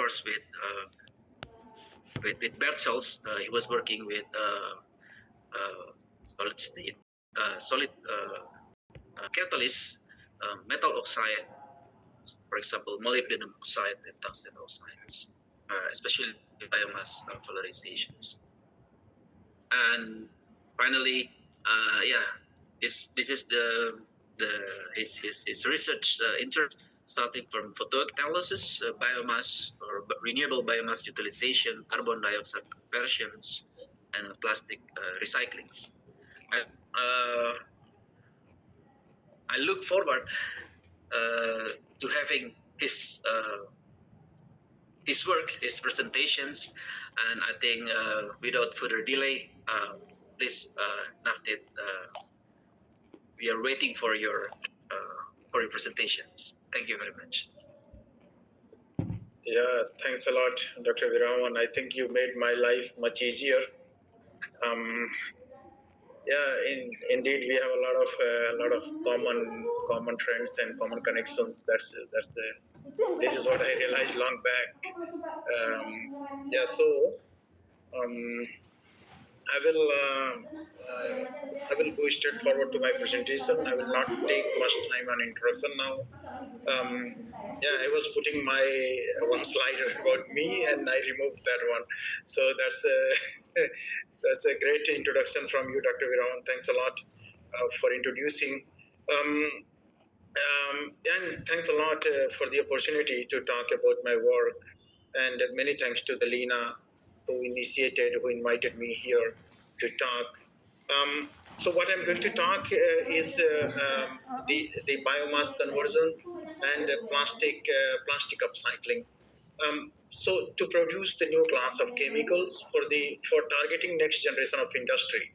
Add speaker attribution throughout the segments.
Speaker 1: course, with bed cells. He was working with solid state, solid catalyst, metal oxide, for example, molybdenum oxide and tungsten oxides, especially biomass valorizations. And finally, this is his research interest, starting from photocatalysis, biomass or renewable biomass utilization, carbon dioxide conversions, and plastic recyclings. Uh, I look forward to having his work, his presentations, and I think without further delay, please, Naftit, we are waiting for your presentations. Thank you very much.
Speaker 2: Yeah, thanks a lot, Dr. Viraman. I think you made my life much easier. Yeah, indeed, we have a lot of common friends and common connections. This is what I realized long back. Yeah, so I will go straight forward to my presentation. I will not take much time on introduction now. Yeah, I was putting my one slide about me, and I removed that one. So that's a that's a great introduction from you, Dr. Viraman. Thanks a lot for introducing. And thanks a lot for the opportunity to talk about my work. And many thanks to the Lena who invited me here to talk. So what I'm going to talk is the biomass conversion and plastic upcycling. So to produce the new class of chemicals for targeting next generation of industry.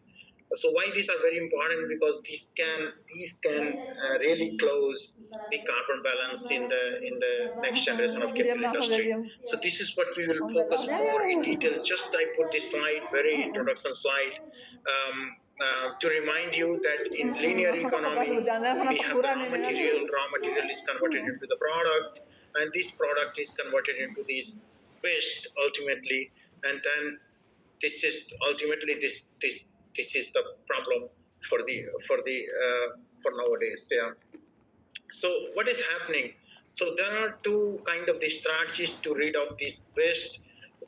Speaker 2: So why these are very important? Because these can really close the carbon balance in the next generation of chemical industry. So this is what we will focus more in detail. Just I put this slide, very introduction slide, to remind you that in linear economy we have the raw material is converted into the product, and this product is converted into this waste ultimately, and then this is ultimately this is the problem for nowadays. Yeah. So what is happening? So there are two kind of the strategies to rid of this waste.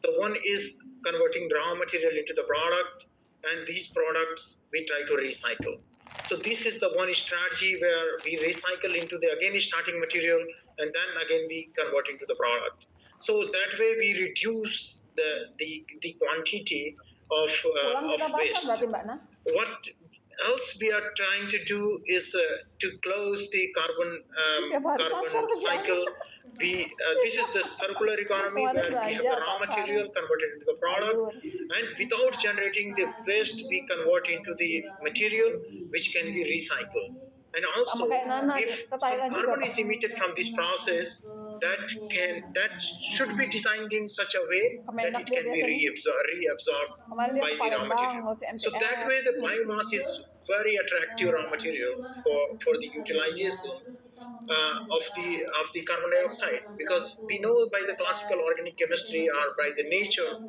Speaker 2: The one is converting raw material into the product, and these products we try to recycle. So this is the one strategy where we recycle into the again starting material, and then again we convert into the product. So that way we reduce the quantity of waste. What else we are trying to do is to close the carbon cycle. This is the circular economy where we have the raw material converted into the product, and without generating the waste, we convert into the material which can be recycled. And also, if some carbon is emitted from this process, that should be designed in such a way that it can be reabsorbed by the raw material. So that way, the biomass is very attractive raw material for the utilization of the carbon dioxide, because we know by the classical organic chemistry or by the nature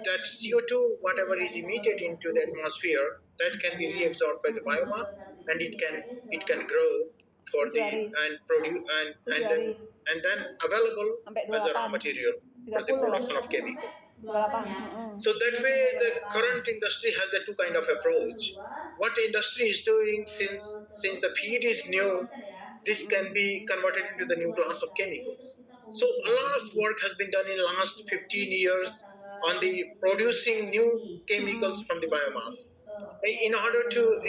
Speaker 2: that CO2 whatever is emitted into the atmosphere, that can be reabsorbed by the biomass, and it can grow for the and produce and then available as a raw material for the production of chemical. So that way, the current industry has the two kind of approach. What industry is doing, since the feed is new, this can be converted into the new class of chemicals. So a lot of work has been done in the last 15 years on the producing new chemicals from the biomass. In order to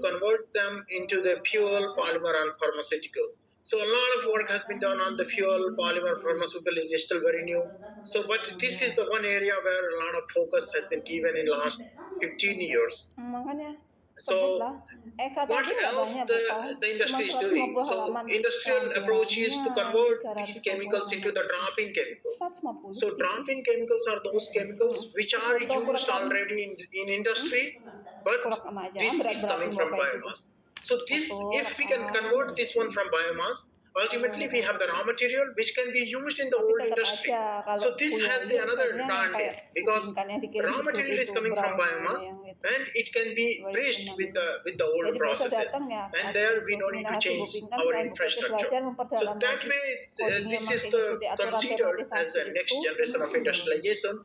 Speaker 2: convert them into the fuel, polymer, and pharmaceutical. So a lot of work has been done on the fuel, polymer, pharmaceutical is still very new. So, but this is the one area where a lot of focus has been given in last 15 years. So, what else the industry is doing? So, industrial approach is to convert these chemicals into the drop-in chemicals. So, drop-in chemicals are those chemicals which are used already in industry, but this is coming from biomass. So, this if we can convert this one from biomass, ultimately we have the raw material which can be used in the old industry. So this has the another advantage because raw material is coming from biomass and it can be bridged with the old processes, and there we don't need to change our infrastructure. So that way this is considered as the next generation of industrialization.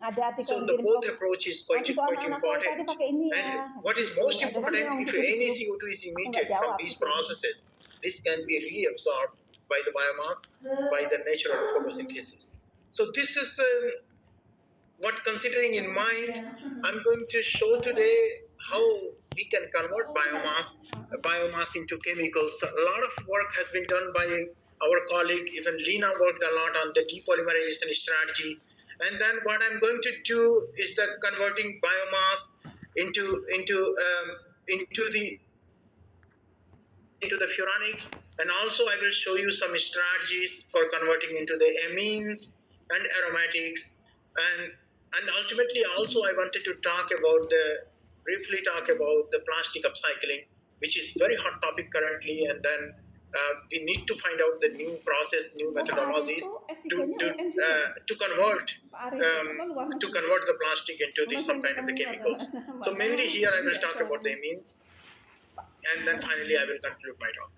Speaker 2: So the both approach is quite important. And what is most important, if any CO2 is emitted from these processes, this can be reabsorbed by the biomass by the natural photosynthesis. So this is what, considering in mind, I'm going to show today how we can convert biomass into chemicals. A lot of work has been done by our colleague, even Lena worked a lot on the depolymerization strategy. And then what I'm going to do is that converting biomass into into um, into the into the furanics, and also I will show you some strategies for converting into the amines and aromatics, and ultimately also I wanted to briefly talk about the plastic upcycling, which is very hot topic currently, and then we need to find out the new process, new methodologies to convert the plastic into some kind of the chemicals. So mainly here I will talk about the amines, and then finally I will conclude my talk.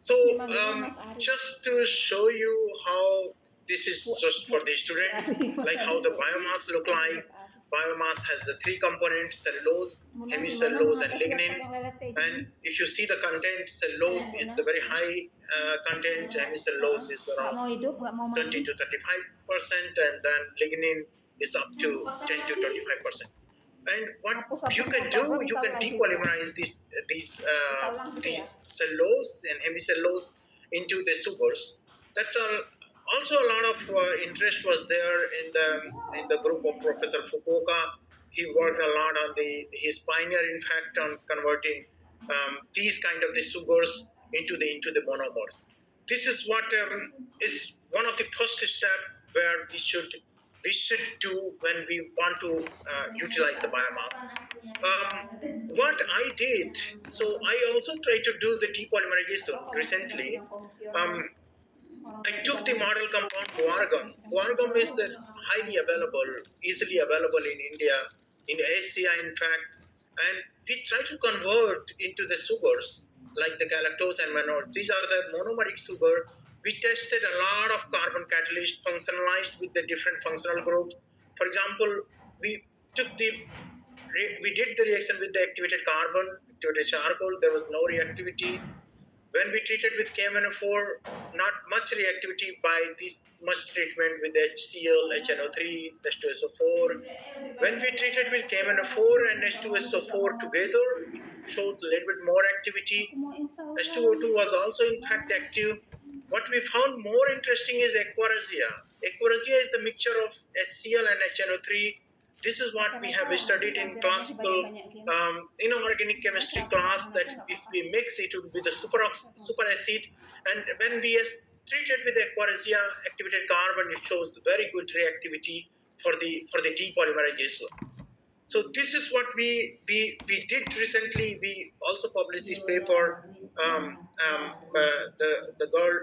Speaker 2: So just to show you how this is just for the student, like how the biomass look like. Biomass has the three components: cellulose, hemicellulose, and lignin. And if you see the content, cellulose is the very high content, hemicellulose is around 30 to 35%, and then lignin is up to 10 to 25%. And what you can do, you can depolymerize these cellulose and hemicellulose into the sugars. That's all. Also, a lot of interest was there in the group of Professor Fukuoka. He worked a lot on his pioneer, in fact, on converting these kind of the sugars into the monomers. This is what is one of the first step where we should do when we want to utilize the biomass. What I did, so I also tried to do the depolymerization recently. I took the model compound guargum. Guargum is the highly available, easily available in India, in Asia, in fact, and we try to convert into the sugars like the galactose and mannose. These are the monomeric sugar. We tested a lot of carbon catalyst functionalized with the different functional groups. For example, we took the we did the reaction with the activated carbon, activated charcoal. There was no reactivity. When we treated with KMNO4, not much reactivity by this much treatment with HCl, HNO3, H2SO4. When we treated with KMNO4 and H2SO4 together, it showed a little bit more activity. H2O2 was also in fact active. What we found more interesting is aquaresia. Aquaresia is the mixture of HCl and HNO3. This is what we have studied in classical inorganic chemistry class, that if we mix it would be the super acid, and when we treated with aquaresia activated carbon, it shows very good reactivity for the depolymerization. So this is what we did recently. We also published this paper. The girl,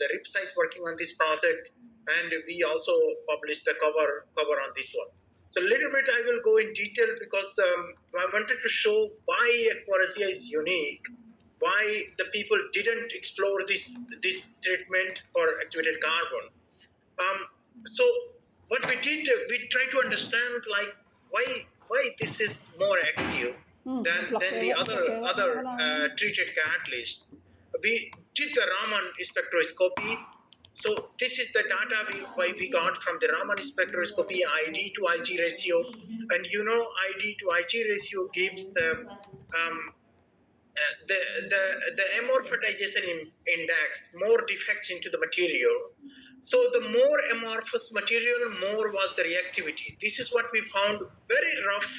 Speaker 2: the RIPSA is working on this project, and we also published the cover on this one. So a little bit I will go in detail because I wanted to show why aquaresia is unique, why the people didn't explore this treatment for activated carbon. So what we did, we try to understand like why this is more active than the other treated catalyst. We did the Raman spectroscopy. So this is the data we got from the Raman spectroscopy, ID to Ig ratio, and ID to Ig ratio gives the amorphization index, more defects into the material. So the more amorphous material, more was the reactivity. This is what we found, very rough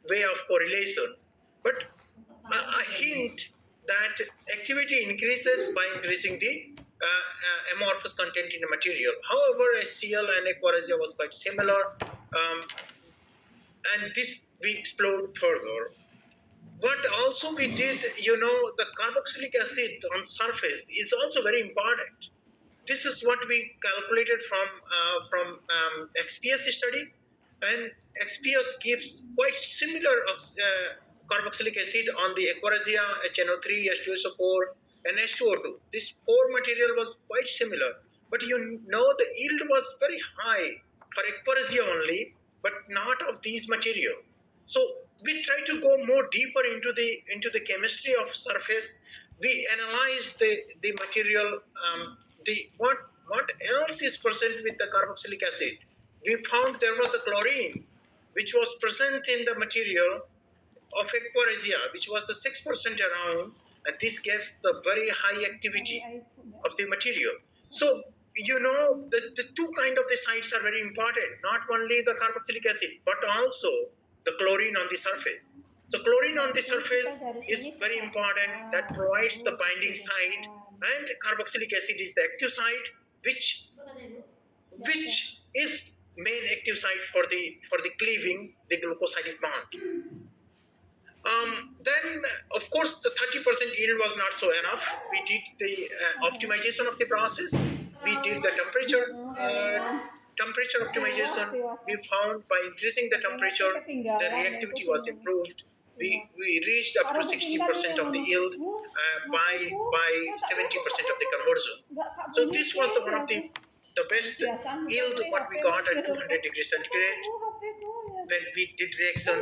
Speaker 2: way of correlation, but a hint that activity increases by increasing the amorphous content in the material. However, HCl and aquaresia was quite similar, and this we explored further. What also we did, the carboxylic acid on surface is also very important. This is what we calculated from XPS study, and XPS gives quite similar carboxylic acid on the aquaresia, HNO3, H2SO4, and H2O2. This four material was quite similar, but the yield was very high for aquaresia only, but not of these material. So we try to go more deeper into the chemistry of surface. We analyze the material. The what else is present with the carboxylic acid? We found there was a chlorine, which was present in the material of aquaresia, which was the 6% around, and this gives the very high activity of the material. So the two kind of the sites are very important, not only the carboxylic acid, but also the chlorine on the surface. So chlorine on the surface is very important, that provides the binding site, and carboxylic acid is the active site, which is main active site for the cleaving the glucosidic bond. Then, of course, the 30% yield was not so enough. We did the optimization of the process. We did the temperature optimization. We found by increasing the temperature, the reactivity was improved. We reached up to 60% of the yield by 70% of the conversion. So this was one of the best yield what we got at 200 degrees centigrade when we did reaction,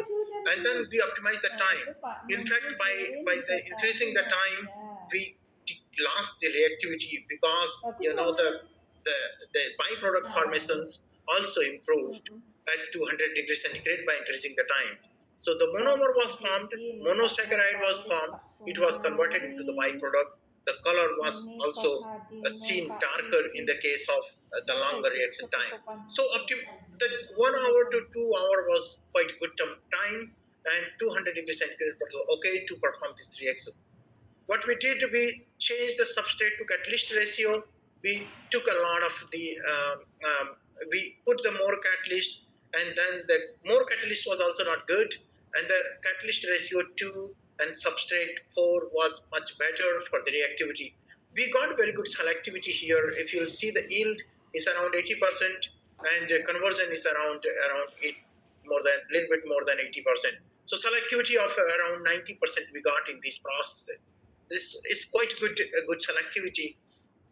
Speaker 2: and then we optimize the time. In fact, by the increasing the time, we lost the reactivity, because the the byproduct formations also improved at 200 degrees centigrade by increasing the time. So the monomer was formed, monosaccharide was formed, it was converted into the byproduct. The color was also seen darker in the case of the longer reaction time. So the 1 hour to 2 hour was quite good time, and 200 degrees centigrade was okay to perform this reaction. What we did, we changed the substrate to catalyst ratio. We took a lot of we put the more catalyst, and then the more catalyst was also not good, and the catalyst ratio 2 and substrate 4 was much better for the reactivity. We got very good selectivity here. If you'll see, the yield is around 80%, and conversion is around 8, more than little bit more than 80%. So selectivity of around 90% we got in these processes. This is quite good selectivity.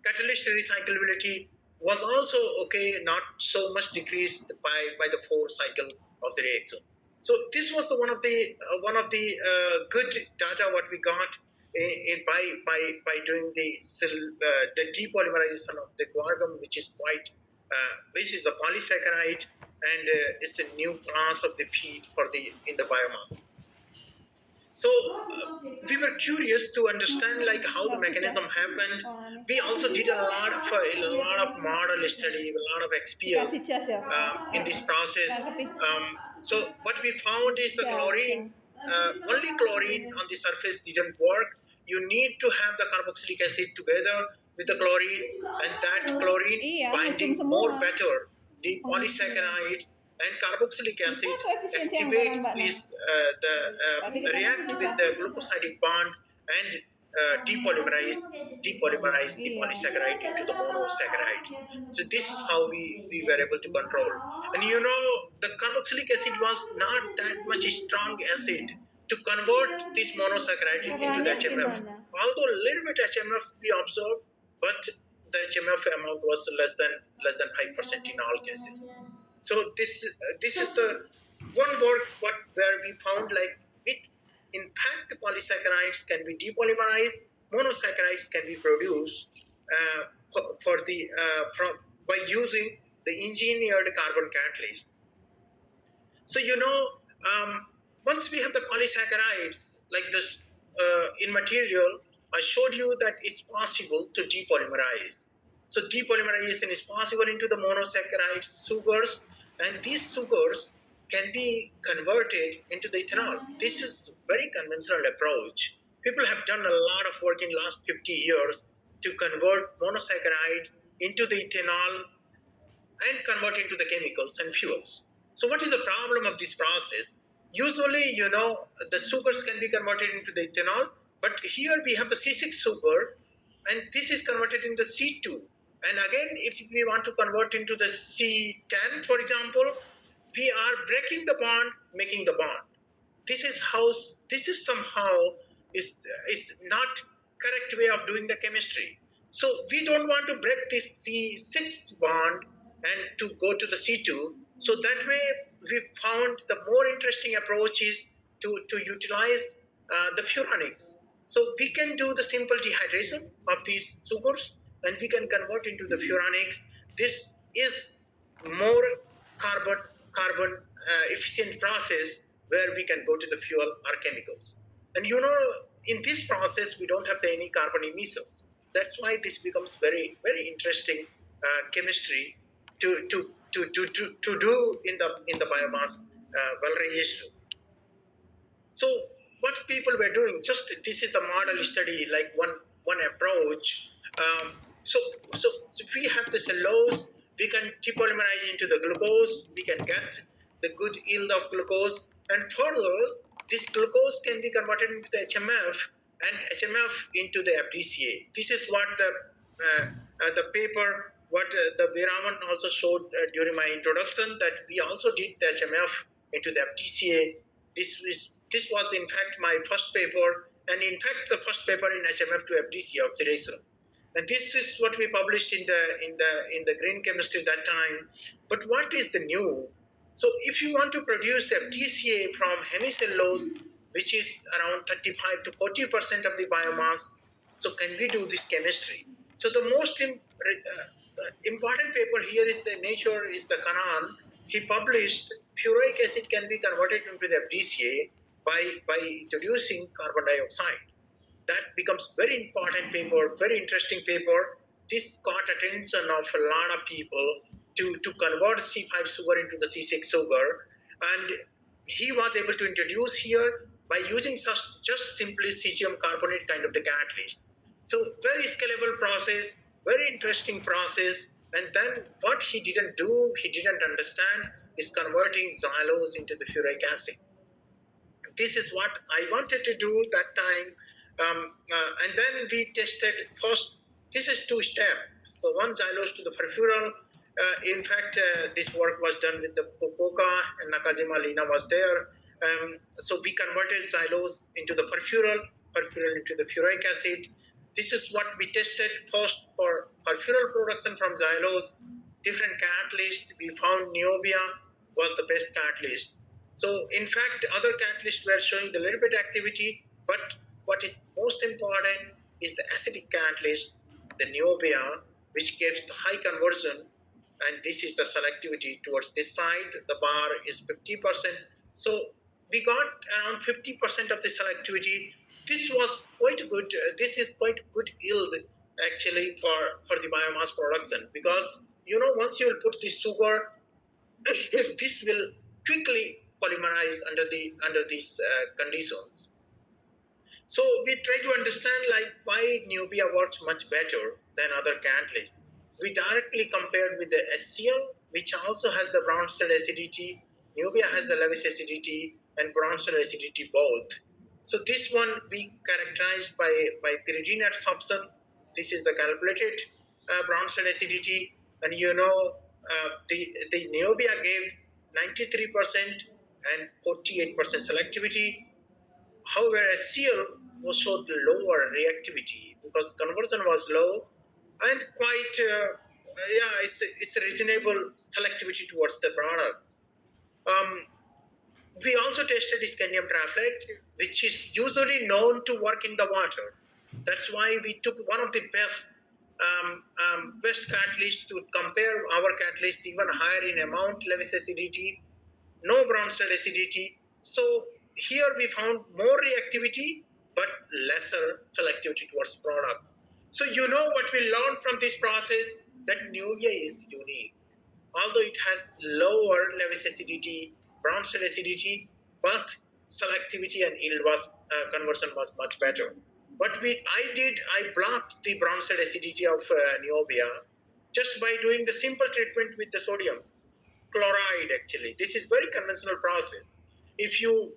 Speaker 2: Catalyst recyclability was also okay, not so much decreased by the 4 cycle of the reaction. So this was one of the good data what we got by doing the depolymerization of the guargum, which is which is the polysaccharide, and it's a new class of the feed for the in the biomass. So we were curious to understand like how the mechanism happened. We also did a lot of model study, a lot of experience in this process. So what we found is the chlorine, only chlorine on the surface didn't work. You need to have the carboxylic acid together with the chlorine, and that chlorine binding more better the polysaccharides, and carboxylic acid activates this react with the glucosidic bond, and depolymerize the polysaccharide into the monosaccharides. So this is how we were able to control. And the carboxylic acid was not that much strong acid to convert this monosaccharide into the HMF. Although a little bit HMF we observed, but the HMF amount was less than 5% in all cases. So this is the one work where we found like it. In fact, the polysaccharides can be depolymerized, monosaccharides can be produced for the by using the engineered carbon catalyst. So once we have the polysaccharides like this in material, I showed you that it's possible to depolymerize. So depolymerization is possible into the monosaccharides, sugars, and these sugars can be converted into the ethanol. This is very conventional approach. People have done a lot of work in last 50 years to convert monosaccharides into the ethanol and convert into the chemicals and fuels. So what is the problem of this process? Usually, the sugars can be converted into the ethanol, but here we have the C6 sugar, and this is converted into C2. And again, if we want to convert into the C10, for example, we are breaking the bond, making the bond. This is how, this is somehow is not correct way of doing the chemistry. So we don't want to break this C6 bond and to go to the C2. So that way we found the more interesting approach is to utilize the furanics. So we can do the simple dehydration of these sugars and we can convert into the furanics. This is more carbon efficient process where we can go to the fuel or chemicals. And in this process we don't have any carbon emissions. That's why this becomes very very interesting chemistry to do in the biomass valorization. So what people were doing, just this is the model study, like one approach. So we have the cellulose, we can depolymerize into the glucose, we can get the good yield of glucose, and further, this glucose can be converted into the HMF and HMF into the FDCA. This is what the paper, what the Viraman also showed during my introduction, that we also did the HMF into the FDCA. This was in fact my first paper, and in fact the first paper in HMF to FDC oxidation. And this is what we published in the green chemistry that time. But what is the new? So if you want to produce FDCA from hemicellulose, which is around 35 to 40% of the biomass, so can we do this chemistry? So the most important paper here is the Nature is the Kanan. He published furic acid can be converted into the FDCA by introducing carbon dioxide. That becomes very important paper, very interesting paper. This caught attention of a lot of people to convert C5 sugar into the C6 sugar, and he was able to introduce here by using just simply cesium carbonate kind of the catalyst. So very scalable process, very interesting process. And then what he didn't do, he didn't understand, is converting xylose into the furic acid. This is what I wanted to do that time. And then we tested first, this is two steps. So one xylose to the perfural. In fact, this work was done with the Fukuoka and Nakajima Lina was there. So we converted xylose into the perfural into the furic acid. This is what we tested first for perfural production from xylose. Different catalysts, we found Neobia was the best catalyst. So in fact, other catalysts were showing the little bit activity, but what is most important is the acidic catalyst, the neobia, which gives the high conversion, and this is the selectivity towards this side. The bar is 50%. So we got around 50% of the selectivity. This was quite good. This is quite good yield actually for the biomass production, because once you will put the sugar, this will quickly polymerize under these conditions. So we try to understand like why Nubia works much better than other catalysts. We directly compared with the HCl, which also has the brown cell acidity. Nubia has the Lewis acidity and brown cell acidity both. So this one we characterized by pyridine absorption. This is the calculated brown cell acidity, and the Neobia gave 93% and 48% selectivity. However, HCl was showed lower reactivity because conversion was low and quite yeah, it's a reasonable selectivity towards the products. Um, we also tested scandium triplet, which is usually known to work in the water. That's why we took one of the best catalysts to compare our catalyst even higher in amount, Lewis acidity, no brown cell acidity. So here we found more reactivity but lesser selectivity towards product. So what we learned from this process, that Nuvia is unique. Although it has lower Lewis acidity, brown cell acidity, but selectivity and yield was conversion was much better. I blocked the brown cell acidity of Neobia just by doing the simple treatment with the sodium chloride. Actually, this is very conventional process. if you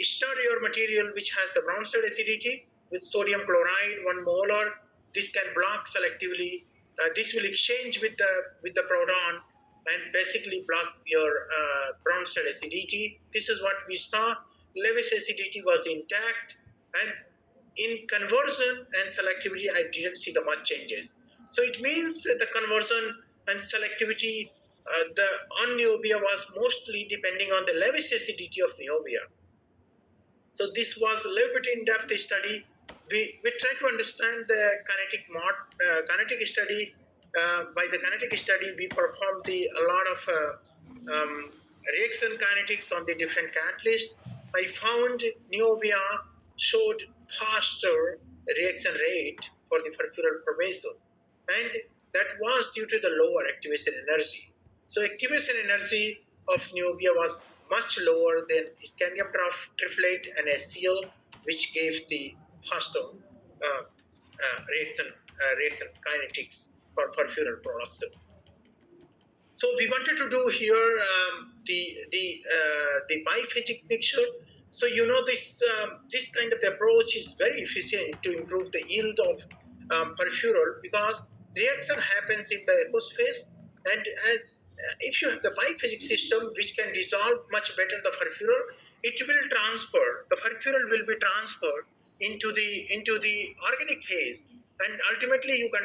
Speaker 2: stir your material which has the Bronsted acidity with sodium chloride 1 molar, this can block selectively. This will exchange with the proton and basically block your Bronsted acidity. This is what we saw. Lewis acidity was intact, and in conversion and selectivity, I didn't see the much changes. So it means that the conversion and selectivity, the on neobia was mostly depending on the Lewis acidity of neobia. So this was a little bit in-depth study. We try to understand the kinetic study. By the kinetic study, we performed a lot of reaction kinetics on the different catalysts. I found neobia showed faster reaction rate for the peripheral pervasive, and that was due to the lower activation energy. So activation energy of neobia was much lower than scandium triflate and HCl, which gave the faster reaction kinetics for peripheral products. So we wanted to do here the biphasic picture. So you know this kind of approach is very efficient to improve the yield of perfural, because reaction happens in the aqueous phase, and as if you have the biphasic system which can dissolve much better the perfural, it will transfer, the perfural will be transferred into the organic phase, and ultimately you can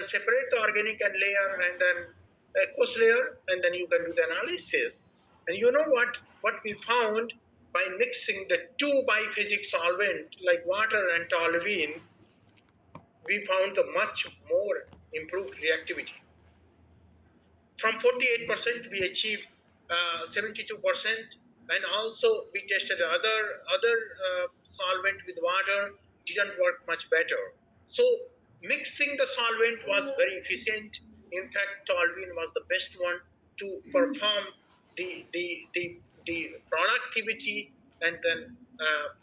Speaker 2: separate the organic and layer, and then aqueous layer, and then you can do the analysis. And you know what we found by mixing the two biphasic solvent like water and toluene, we found the much more improved reactivity. From 48%, we achieved 72%, and also we tested other solvent with water, didn't work much better. So mixing the solvent was very efficient. In fact, toluene was the best one to perform the productivity, and then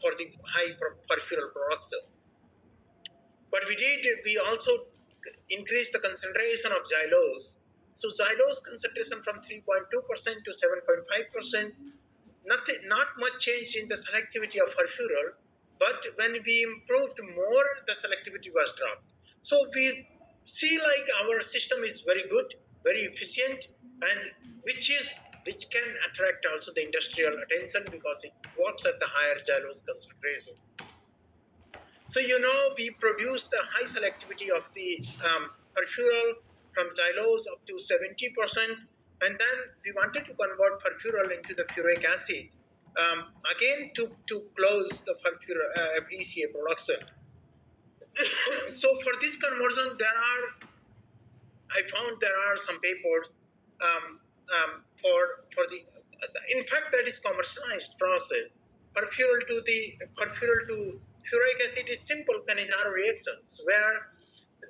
Speaker 2: for the high peripheral production. What we did, we also increased the concentration of xylose. So xylose concentration from 3.2% to 7.5%. Not much change in the selectivity of perfural, but when we improved more, the selectivity was dropped. So we see like our system is very good, very efficient, and which can attract also the industrial attention because it works at the higher xylose concentration. So you know we produce the high selectivity of the perfural from xylose up to 70%, and then we wanted to convert perfural into the furic acid, again to close the perfural FDCA production. So for this conversion, I found there are some papers for the. In fact, that is commercialized process. Perfural to furic acid is simple Cannizzaro reactions where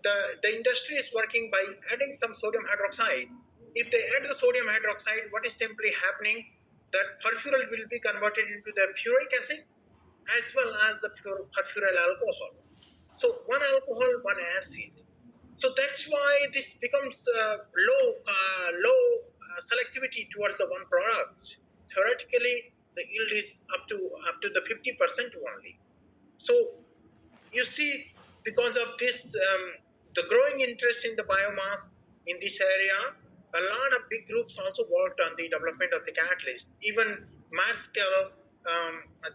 Speaker 2: the industry is working by adding some sodium hydroxide. If they add the sodium hydroxide, what is simply happening? That perfural will be converted into the furic acid as well as the perfural alcohol. So one alcohol, one acid. So that's why this becomes low selectivity towards the one product. Theoretically, the yield is up to the 50% only. So you see, because of this, the growing interest in the biomass in this area, a lot of big groups also worked on the development of the catalyst. Even Marscal,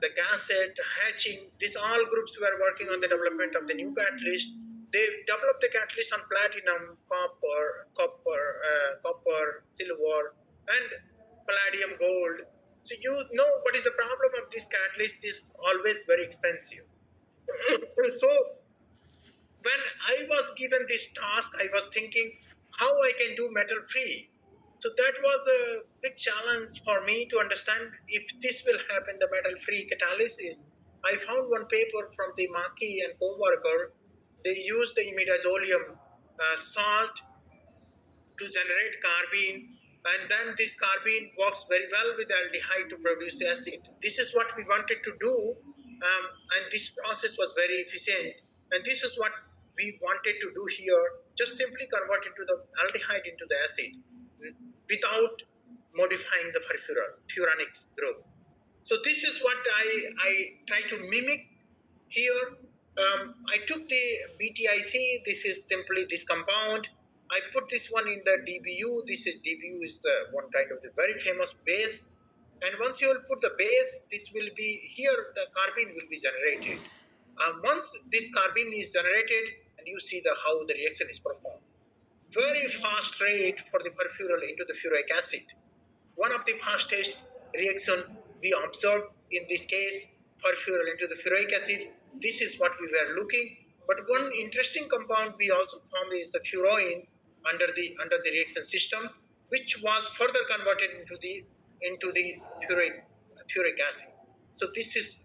Speaker 2: the Gasset, Hatching, these all groups were working on the development of the new catalyst. They developed the catalyst on platinum, copper, silver, and palladium, gold. So you know what is the problem of this catalyst is always very expensive. So when I was given this task, I was thinking how I can do metal free. So that was a big challenge for me to understand if this will happen, the metal free catalysis. I found one paper from the Maki and co-worker. They used the imidazolium salt to generate carbene, and then this carbene works very well with aldehyde to produce acid. This is what we wanted to do, and this process was very efficient. And this is what we wanted to do here, just simply convert into the aldehyde into the acid without modifying the furanics group. So this is what I try to mimic here. I took the BTIC. This is simply this compound. I put this one in the DBU. This is DBU is the one kind of the very famous base. And once you will put the base, this will be here. The carbene will be generated. Once this carbene is generated, and you see the how the reaction is performed. Very fast rate for the perfural into the furic acid. One of the fastest reaction we observed in this case, perfural into the furic acid. This is what we were looking. But one interesting compound we also found is the furoin under the reaction system, which was further converted into the furic acid. So this is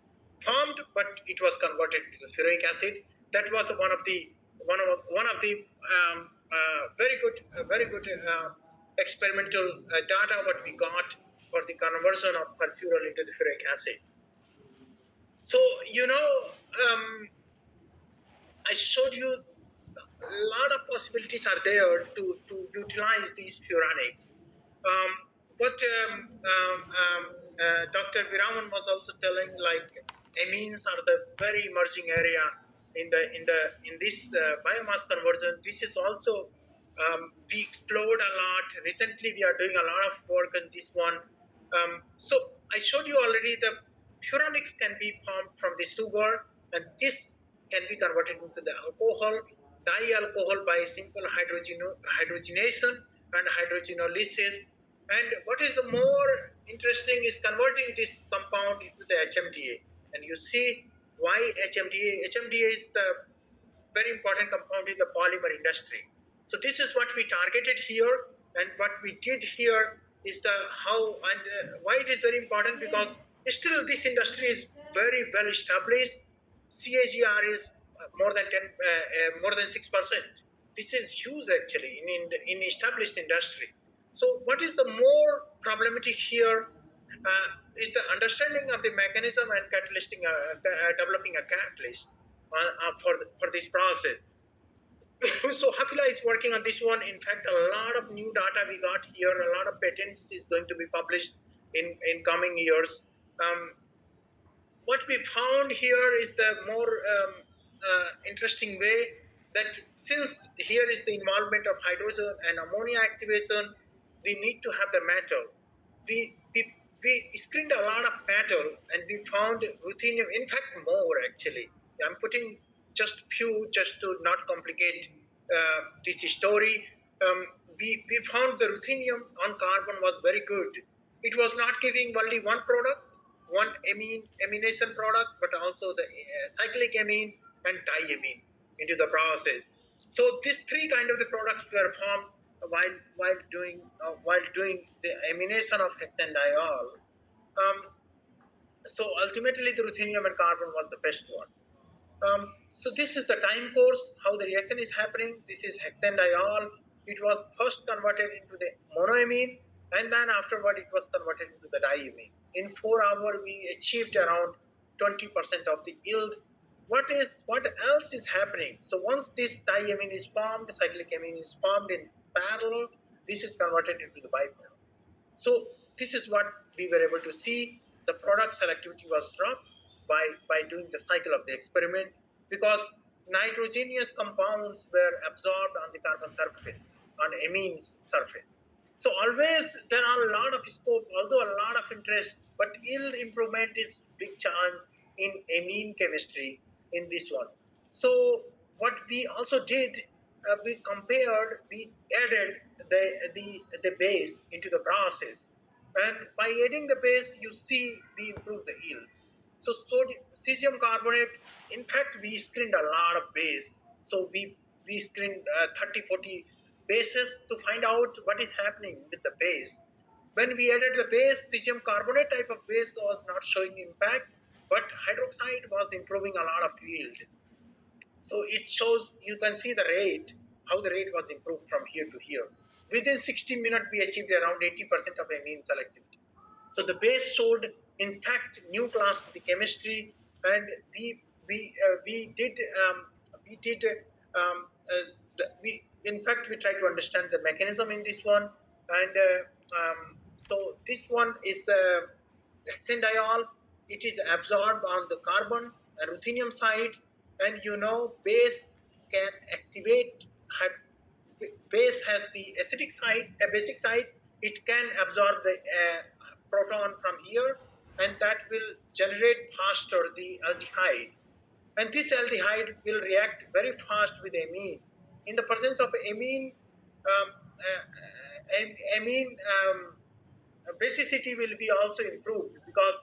Speaker 2: formed, but it was converted to the furic acid. That was one of the very good experimental data what we got for the conversion of perfural into the furic acid. So I showed you a lot of possibilities are there to utilize these furanics. But Dr. Viraman was also telling like amines are the very emerging area in this biomass conversion. This is also we explored a lot. Recently, we are doing a lot of work on this one. So I showed you already the furanics can be formed from the sugar, and this can be converted into the alcohol, di-alcohol by simple hydrogenation and hydrogenolysis. And what is the more interesting is converting this compound into the HMDA. And you see why HMDA? HMDA is the very important compound in the polymer industry. So this is what we targeted here, and what we did here is the how and why it is very important, because still this industry is very well established. CAGR is more than 6%. This is huge actually in established industry. So what is the more problematic here is the understanding of the mechanism and developing a catalyst for this process. So Hafila is working on this one. In fact, a lot of new data we got here, a lot of patents is going to be published in coming years. What we found here is the more interesting way that since here is the involvement of hydrogen and ammonia activation, we need to have the metal. We screened a lot of metal and we found ruthenium, in fact more actually. I'm putting just few just to not complicate this story. We found the ruthenium on carbon was very good. It was not giving only one product, one amination product, but also the cyclic amine and diamine into the process. So these three kind of the products were formed while doing the amination of hexanediol. So ultimately, the ruthenium and carbon was the best one. So this is the time course, how the reaction is happening. This is hexanediol. It was first converted into the monoamine, and then afterward it was converted into the diamine. In 4 hours, we achieved around 20% of the yield. What else is happening? So once this diamine is formed, cyclic amine is formed in parallel, this is converted into the bipolar. So this is what we were able to see. The product selectivity was dropped by doing the cycle of the experiment, because nitrogenous compounds were absorbed on the carbon surface, on amine surface. So always there are a lot of scope, although a lot of interest, but yield improvement is big chance in amine chemistry in this one. So what we also did, we added the base into the process, and by adding the base, you see we improve the yield. So cesium carbonate, in fact, we screened a lot of base. So we screened 30-40 bases to find out what is happening with the base. When we added the base, cesium carbonate type of base was not showing impact, but hydroxide was improving a lot of yield. So it shows, you can see the rate, how the rate was improved from here to here. Within 60 minutes, we achieved around 80% of amine selectivity. So the base showed intact new class of the chemistry, and we did we in fact we tried to understand the mechanism in this one, and So this one is hexanediol. It is absorbed on the carbon and ruthenium side, and base can activate. Base has the acidic side, a basic side. It can absorb the proton from here, and that will generate faster the aldehyde. And this aldehyde will react very fast with amine. In the presence of amine, amine basicity will be also improved, because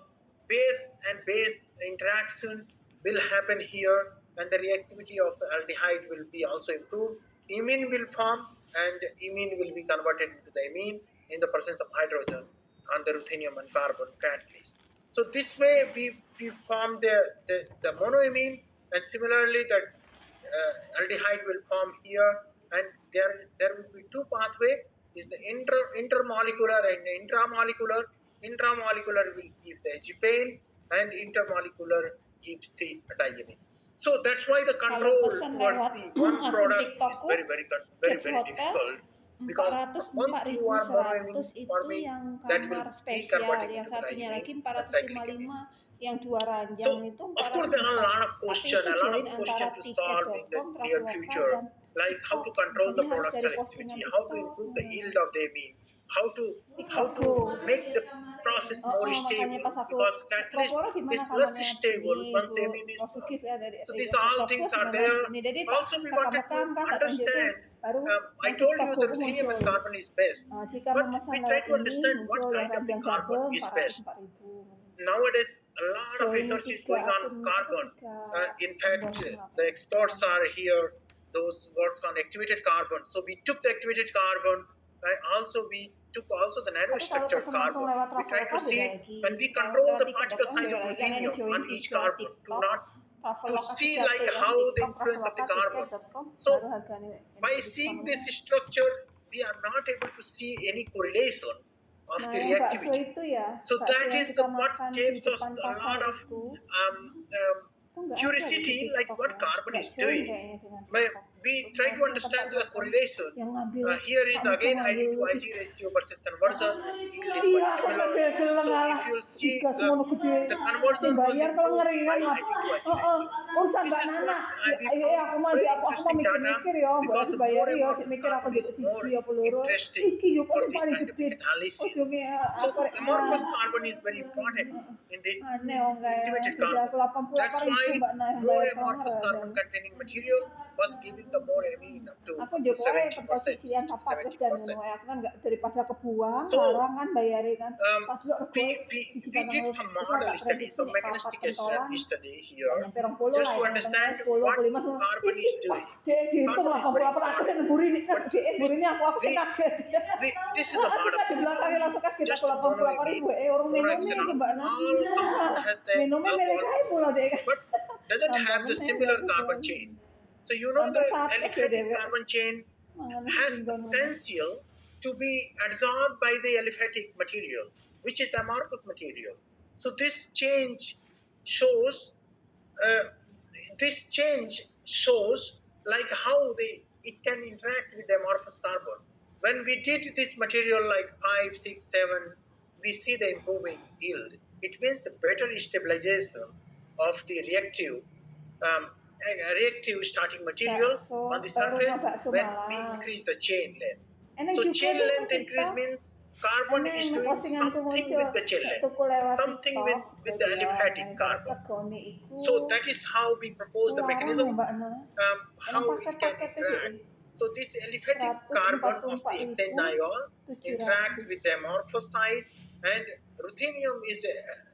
Speaker 2: base and base interaction will happen here, and the reactivity of aldehyde will be also improved. Imine will form, and imine will be converted into the amine in the presence of hydrogen on the ruthenium and carbon catalyst. So this way we form the monoamine, and similarly the aldehyde will form here, and there will be two pathway, is the intermolecular and intramolecular. Intramolecular will give the agipane, and intermolecular gives the diamine. So that's why the
Speaker 3: Kalau
Speaker 2: control
Speaker 3: pesan
Speaker 2: towards
Speaker 3: lewat
Speaker 2: the one
Speaker 3: akun
Speaker 2: product is
Speaker 3: TikTokku,
Speaker 2: very
Speaker 3: Kids
Speaker 2: very
Speaker 3: Hotel,
Speaker 2: difficult, because once you are
Speaker 3: 4.400
Speaker 2: monoamine
Speaker 3: itu
Speaker 2: forming,
Speaker 3: yang
Speaker 2: that will
Speaker 3: kamar
Speaker 2: be
Speaker 3: spesial,
Speaker 2: converting
Speaker 3: yang
Speaker 2: into the
Speaker 3: satunya lagi
Speaker 2: diamine and cyclic amine.
Speaker 3: 455, yang 2
Speaker 2: So,
Speaker 3: ranjang itu
Speaker 2: of course, there are a
Speaker 3: 404.
Speaker 2: lot of
Speaker 3: Tapi
Speaker 2: questions,
Speaker 3: itu
Speaker 2: a lot of
Speaker 3: join antara
Speaker 2: questions to solve in the
Speaker 3: tiket.com,
Speaker 2: near
Speaker 3: Traveloka,
Speaker 2: future,
Speaker 3: dan
Speaker 2: like how
Speaker 3: TikTok.
Speaker 2: to control the
Speaker 3: Maksudnya harus
Speaker 2: product
Speaker 3: dari postingan
Speaker 2: selectivity, how to
Speaker 3: TikTok.
Speaker 2: improve the yield of the amine, how to
Speaker 3: TikTok Go.
Speaker 2: make the process more
Speaker 3: Makanya
Speaker 2: stable,
Speaker 3: pas aku
Speaker 2: because catalyst
Speaker 3: Propora gimana
Speaker 2: is less
Speaker 3: kamarnya
Speaker 2: stable
Speaker 3: sini,
Speaker 2: once
Speaker 3: Bu
Speaker 2: amine is
Speaker 3: Rosukis ya dari
Speaker 2: so these all things are
Speaker 3: gimana
Speaker 2: there.
Speaker 3: sini. Jadi
Speaker 2: Also, we wanted to
Speaker 3: rekam-rekam kan tak tunjukin,
Speaker 2: understand.
Speaker 3: baru
Speaker 2: I
Speaker 3: yang
Speaker 2: told
Speaker 3: TikTok
Speaker 2: you
Speaker 3: Go
Speaker 2: the ruthenium
Speaker 3: muncul.
Speaker 2: and carbon is best,
Speaker 3: Jika
Speaker 2: but
Speaker 3: memesan
Speaker 2: we try
Speaker 3: lewat
Speaker 2: to
Speaker 3: ini
Speaker 2: understand what
Speaker 3: muncul yang
Speaker 2: kind of the
Speaker 3: ranjang
Speaker 2: carbon
Speaker 3: double
Speaker 2: is best.
Speaker 3: 404.000.
Speaker 2: Nowadays, a lot of
Speaker 3: So ini
Speaker 2: research is
Speaker 3: 3
Speaker 2: going on
Speaker 3: akun
Speaker 2: carbon. In fact,
Speaker 3: pembuat
Speaker 2: the experts are here. Those works on activated carbon. So we took the activated carbon, and also we took also the
Speaker 3: Tapi kalau
Speaker 2: nanostructured
Speaker 3: pesan langsung
Speaker 2: carbon.
Speaker 3: lewat
Speaker 2: We try
Speaker 3: Traveloka
Speaker 2: to
Speaker 3: beda
Speaker 2: see
Speaker 3: lagi.
Speaker 2: when we
Speaker 3: Kalau
Speaker 2: control
Speaker 3: lewat
Speaker 2: the particle
Speaker 3: tiket.com
Speaker 2: size
Speaker 3: beda
Speaker 2: of
Speaker 3: lagi. Yang ini
Speaker 2: ruthenium
Speaker 3: join
Speaker 2: on each
Speaker 3: 3
Speaker 2: carbon to
Speaker 3: TikTok,
Speaker 2: not to
Speaker 3: Traveloka
Speaker 2: see
Speaker 3: 3T
Speaker 2: like
Speaker 3: ya,
Speaker 2: how the
Speaker 3: TikTok
Speaker 2: influence of the
Speaker 3: Traveloka
Speaker 2: carbon.
Speaker 3: tiket.com
Speaker 2: So
Speaker 3: baru harganya
Speaker 2: by seeing this structure, we are not able to see any correlation of
Speaker 3: Nah,
Speaker 2: the
Speaker 3: yang bakso
Speaker 2: reactivity.
Speaker 3: itu ya,
Speaker 2: So
Speaker 3: bakso
Speaker 2: that
Speaker 3: yang
Speaker 2: is
Speaker 3: kita
Speaker 2: what
Speaker 3: makan di
Speaker 2: gives us
Speaker 3: depan
Speaker 2: a
Speaker 3: pasar
Speaker 2: lot of
Speaker 3: itu nggak ada di
Speaker 2: curiosity, like
Speaker 3: TikTok
Speaker 2: what
Speaker 3: ya.
Speaker 2: carbon
Speaker 3: Nggak
Speaker 2: is
Speaker 3: join
Speaker 2: doing.
Speaker 3: kayaknya dengan
Speaker 2: But
Speaker 3: TikTok.
Speaker 2: we try to
Speaker 3: Maksudnya
Speaker 2: understand the
Speaker 3: tempat-tempat
Speaker 2: correlation.
Speaker 3: yang ngambil
Speaker 2: Here is
Speaker 3: kamu
Speaker 2: again
Speaker 3: sama
Speaker 2: ID to
Speaker 3: ngambil
Speaker 2: IG ratio versus conversion. English
Speaker 3: iya
Speaker 2: but
Speaker 3: aku
Speaker 2: similar.
Speaker 3: kegel
Speaker 2: So
Speaker 3: ngalah
Speaker 2: if you see
Speaker 3: tiga semono gede
Speaker 2: the
Speaker 3: sing
Speaker 2: conversion was
Speaker 3: bayar kalau
Speaker 2: improved
Speaker 3: ngeri
Speaker 2: by
Speaker 3: kan
Speaker 2: ID to IG ratio.
Speaker 3: urusan
Speaker 2: This
Speaker 3: Mbak
Speaker 2: is
Speaker 3: Nana
Speaker 2: what we
Speaker 3: iya
Speaker 2: found
Speaker 3: aku mau
Speaker 2: very
Speaker 3: aku mau
Speaker 2: interesting data,
Speaker 3: mikir-mikir ya mbak
Speaker 2: because
Speaker 3: dibayar
Speaker 2: more
Speaker 3: ya
Speaker 2: amorphous
Speaker 3: sik mikir aku
Speaker 2: carbon
Speaker 3: jadi
Speaker 2: is more
Speaker 3: siji apa loro
Speaker 2: interesting
Speaker 3: iki yo kok
Speaker 2: for
Speaker 3: sing
Speaker 2: this
Speaker 3: paling
Speaker 2: kind of
Speaker 3: gede
Speaker 2: analysis.
Speaker 3: ujungnya
Speaker 2: So
Speaker 3: aku rek
Speaker 2: amorphous carbon is very important in this
Speaker 3: aneh wong kae
Speaker 2: activated
Speaker 3: jadi
Speaker 2: carbon.
Speaker 3: aku
Speaker 2: That's
Speaker 3: 88.000
Speaker 2: why
Speaker 3: Mbak Nana yang
Speaker 2: more
Speaker 3: bayar
Speaker 2: amorphous
Speaker 3: kelar
Speaker 2: carbon containing material was giving the more amine up to
Speaker 3: aku joko wae
Speaker 2: 70%.
Speaker 3: teko sisian 14 dan ngono wae aku kan enggak daripada kebuang
Speaker 2: So,
Speaker 3: larang kan bayari kan pas juga
Speaker 2: we,
Speaker 3: rego
Speaker 2: we,
Speaker 3: sisi
Speaker 2: we did
Speaker 3: kadang
Speaker 2: some
Speaker 3: wis
Speaker 2: model
Speaker 3: tak
Speaker 2: study,
Speaker 3: prediksi
Speaker 2: some
Speaker 3: nek papat
Speaker 2: mechanistic
Speaker 3: pentolan
Speaker 2: study
Speaker 3: ya
Speaker 2: here,
Speaker 3: nyampe 20
Speaker 2: just
Speaker 3: lah
Speaker 2: to
Speaker 3: ya
Speaker 2: understand
Speaker 3: 10
Speaker 2: what
Speaker 3: 10 25
Speaker 2: carbon is
Speaker 3: iki
Speaker 2: doing.
Speaker 3: dek dihitung lah
Speaker 2: Carbon is very
Speaker 3: 88 aku sing
Speaker 2: important.
Speaker 3: mburi nih kan
Speaker 2: But
Speaker 3: dek mburi aku sing kaget
Speaker 2: this is the part
Speaker 3: kita di
Speaker 2: of
Speaker 3: belakang langsung kaget
Speaker 2: just
Speaker 3: aku 88.000 orang minumnya iki Mbak Nana
Speaker 2: all compound has the
Speaker 3: minumnya milih kae
Speaker 2: alcohol,
Speaker 3: pula dek
Speaker 2: but doesn't have the similar carbon chain. So you know the aliphatic carbon chain has the potential to be absorbed by the aliphatic material, which is amorphous material. So this change shows uh, like how it can interact with the amorphous carbon. When we did this material like 5, 6, 7, we see the improving yield. It means the better stabilization of the reactive starting material on the surface when we increase the chain length. So chain length increase means carbon is doing something with the chain length, something with the aliphatic carbon. So that is how we propose the mechanism, how it can interact. So this aliphatic carbon of the hexaniol interact with the amorphous side, and ruthenium is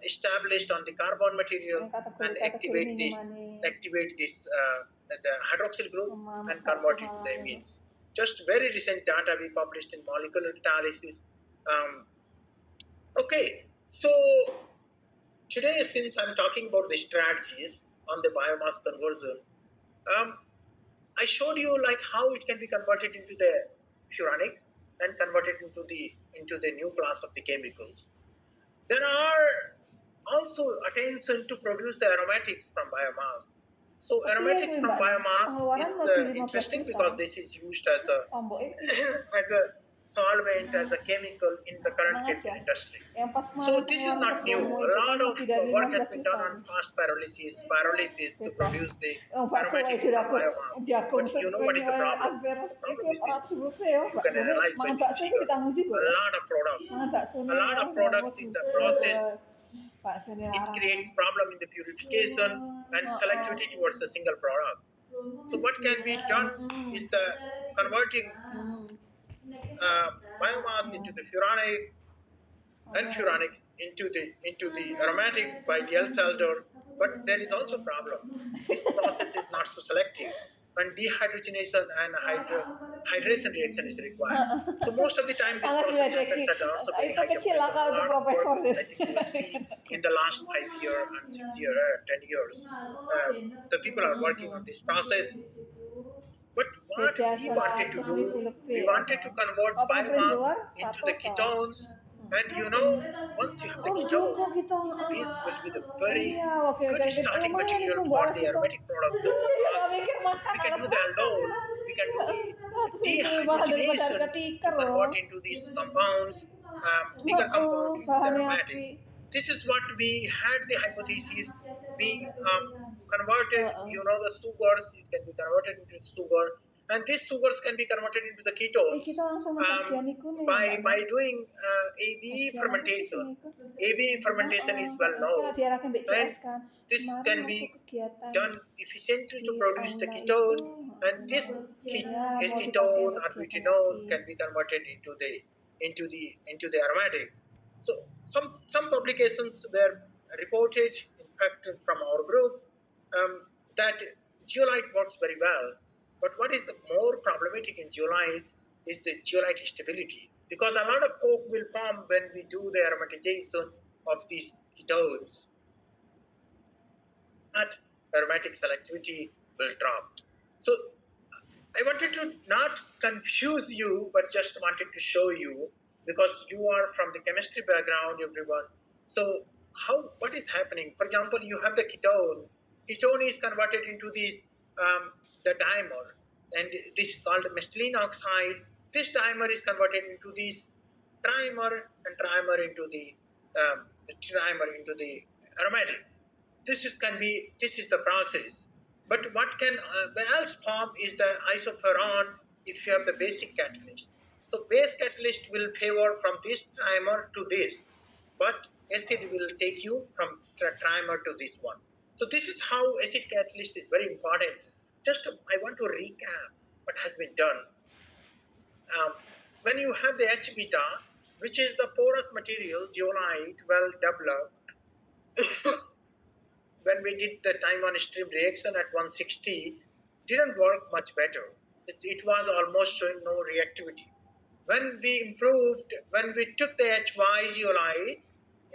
Speaker 2: established on the carbon material and activate this the hydroxyl group and convert it to the amines. Just very recent data we published in molecular catalysis. Okay, so today, since I'm talking about the strategies on the biomass conversion, I showed you like how it can be converted into the furanics and converted into the new class of the chemicals. There are also attention to produce the aromatics from biomass. So aromatics from biomass is interesting because this is used as a as a solvent as a chemical in the current
Speaker 3: Tenang
Speaker 2: chemical
Speaker 3: aja.
Speaker 2: industry.
Speaker 3: Yang pas
Speaker 2: So
Speaker 3: kemarin
Speaker 2: this is
Speaker 3: pengeluaran
Speaker 2: not
Speaker 3: pas
Speaker 2: new.
Speaker 3: promo
Speaker 2: A
Speaker 3: itu kan
Speaker 2: lot of
Speaker 3: lebih dari
Speaker 2: work has
Speaker 3: 15
Speaker 2: been done
Speaker 3: juta.
Speaker 2: on fast pyrolysis to
Speaker 3: Bisa.
Speaker 2: produce the
Speaker 3: Oh, bakso
Speaker 2: aromatics
Speaker 3: aja
Speaker 2: from
Speaker 3: aku
Speaker 2: biomass.
Speaker 3: jagung
Speaker 2: But you know what is the problem?
Speaker 3: hampir
Speaker 2: The problem
Speaker 3: skip
Speaker 2: is this.
Speaker 3: 400 ya.
Speaker 2: You can
Speaker 3: Bakso ini
Speaker 2: analyze by
Speaker 3: makan
Speaker 2: this
Speaker 3: bakso ini
Speaker 2: figure.
Speaker 3: ditanggung juga
Speaker 2: A
Speaker 3: ya.
Speaker 2: lot of products.
Speaker 3: Makan bakso
Speaker 2: A
Speaker 3: ini
Speaker 2: lot
Speaker 3: ya
Speaker 2: of products in the process.
Speaker 3: bakso ini
Speaker 2: It
Speaker 3: larang.
Speaker 2: creates problem in the purification and selectivity towards a single product. So what can be done is the converting biomass into the furanics and furanics into the aromatics by Diels-Alder, but there is also problem. This process is not so selective, and dehydrogenation and hydration reaction is required. So most of the time this process happens at also very
Speaker 3: Itu
Speaker 2: high
Speaker 3: kecil lah
Speaker 2: temperature. A
Speaker 3: kalau itu
Speaker 2: lot of
Speaker 3: profesor.
Speaker 2: work that you will see in the last 5 years and 6 years, 10 years, the people are working on this process. But what
Speaker 3: Beda
Speaker 2: we wanted to
Speaker 3: 100
Speaker 2: do,
Speaker 3: ribu lebih.
Speaker 2: we wanted to convert
Speaker 3: Oh, pernah beli di
Speaker 2: biomass
Speaker 3: luar?
Speaker 2: into
Speaker 3: 100
Speaker 2: the ketones, and you know, once you have the
Speaker 3: Oh,
Speaker 2: ketones,
Speaker 3: juga gitu.
Speaker 2: these will be the very
Speaker 3: Iya, oke.
Speaker 2: good starting
Speaker 3: Lumayan
Speaker 2: material
Speaker 3: itu
Speaker 2: for
Speaker 3: alas
Speaker 2: the
Speaker 3: gitu.
Speaker 2: aromatic products that we
Speaker 3: Iya,
Speaker 2: have.
Speaker 3: nggak mikir makan
Speaker 2: We can
Speaker 3: alas
Speaker 2: do the
Speaker 3: makan
Speaker 2: aldol,
Speaker 3: ya.
Speaker 2: we can do the
Speaker 3: 100 ribu lebih mahal daripada
Speaker 2: dehydrogenation
Speaker 3: harga
Speaker 2: to
Speaker 3: tikar loh.
Speaker 2: convert into these compounds, bigger compound into the
Speaker 3: Bahannya
Speaker 2: aromatics.
Speaker 3: api.
Speaker 2: This is what we had the hypothesis. We converted, you know, the sugars, it can be converted into sugar, and these sugars can be converted into the ketones
Speaker 3: Kita langsung makan kianiku nih.
Speaker 2: by doing ABE fermentation. ABE fermentation is well known, and this can be done efficiently to produce the ketone, and this acetone or butanone can be converted into the aromatics. So some publications were reported, in fact, from our group, that zeolite works very well. But what is the more problematic in zeolite is the zeolite stability, because a lot of coke will form when we do the aromatization of these ketones. That aromatic selectivity will drop. So I wanted to not confuse you, but just wanted to show you, because you are from the chemistry background, everyone. So what is happening? For example, you have the ketone. Ketone is converted into the dimer, and this is called mescaline oxide. This dimer is converted into this trimer, and trimer into the trimer into the aromatics. This is the process. But what can else form is the isoferron if you have the basic catalyst. So base catalyst will favor from this trimer to this, but acid will take you from trimer to this one. So this is how acid catalyst is very important. Just I want to recap what has been done. When you have the H beta, which is the porous material, zeolite, well developed, when we did the time on stream reaction at 160, didn't work much better. It was almost showing no reactivity. When we took the HY zeolite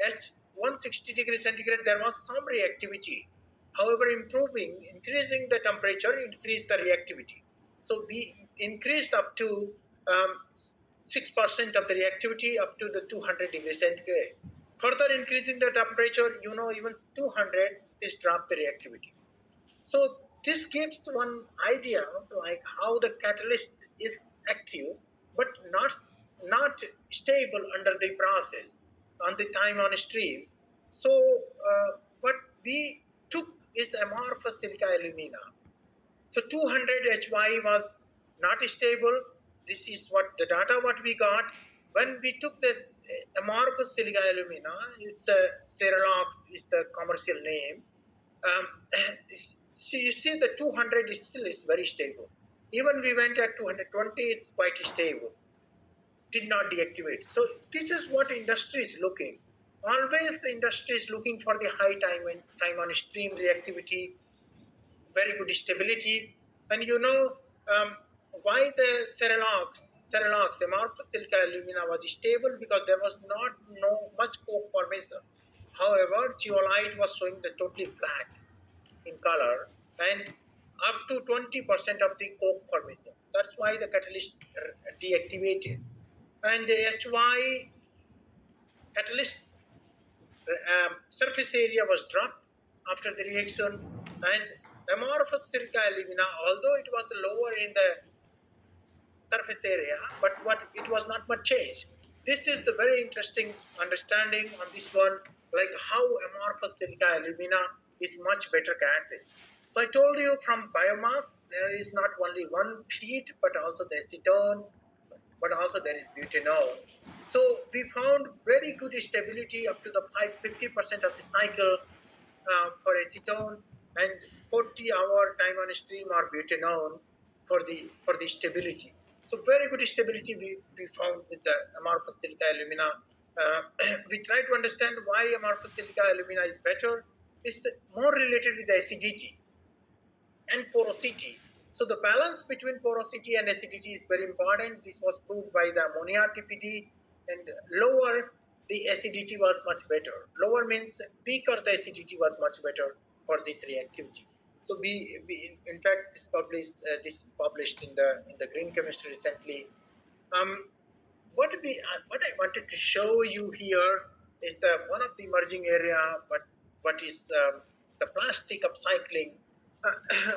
Speaker 2: at 160 degrees centigrade, there was some reactivity. However, increasing the temperature increased the reactivity. So we increased up to 6% of the reactivity up to the 200 degrees centigrade. Further increasing the temperature, even 200 is drop the reactivity. So this gives one idea of like how the catalyst is active, but not stable under the process on the time on stream. So what we took is the amorphous silica alumina. So 200 HY was not stable. This is what the data what we got. When we took the amorphous silica alumina, it's Ceralox is the commercial name. So you see the 200 is still is very stable. Even we went at 220, it's quite stable. Did not deactivate. So this is what industry is looking. Always the industry is looking for the high time on stream reactivity, very good stability. And why the Ceralox, amorphous silica alumina was stable, because there was not no much coke formation. However, zeolite was showing the totally black in color, and up to 20% of the coke formation. That's why the catalyst deactivated. And the HY catalyst surface area was dropped after the reaction, and amorphous silica alumina, although it was lower in the surface area, but it was not much change. This is the very interesting understanding on this one, like how amorphous silica alumina is much better catalyst. So I told you from biomass there is not only one peat but also the acetone, but also there is butanol. So we found very good stability up to the 50% of the cycle for acetone and 40-hour time on stream or butanol for the stability. So very good stability we found with the amorphous silica alumina. We try to understand why amorphous silica alumina is better. It's more related with the acidity and porosity. So the balance between porosity and acidity is very important. This was proved by the ammonia TPD, and lower the acidity was much better. Lower means weaker the acidity was much better for this reactivity. So we in fact this is published in the green chemistry recently. Um, what I wanted to show you here is the one of the emerging area, but what is the plastic upcycling.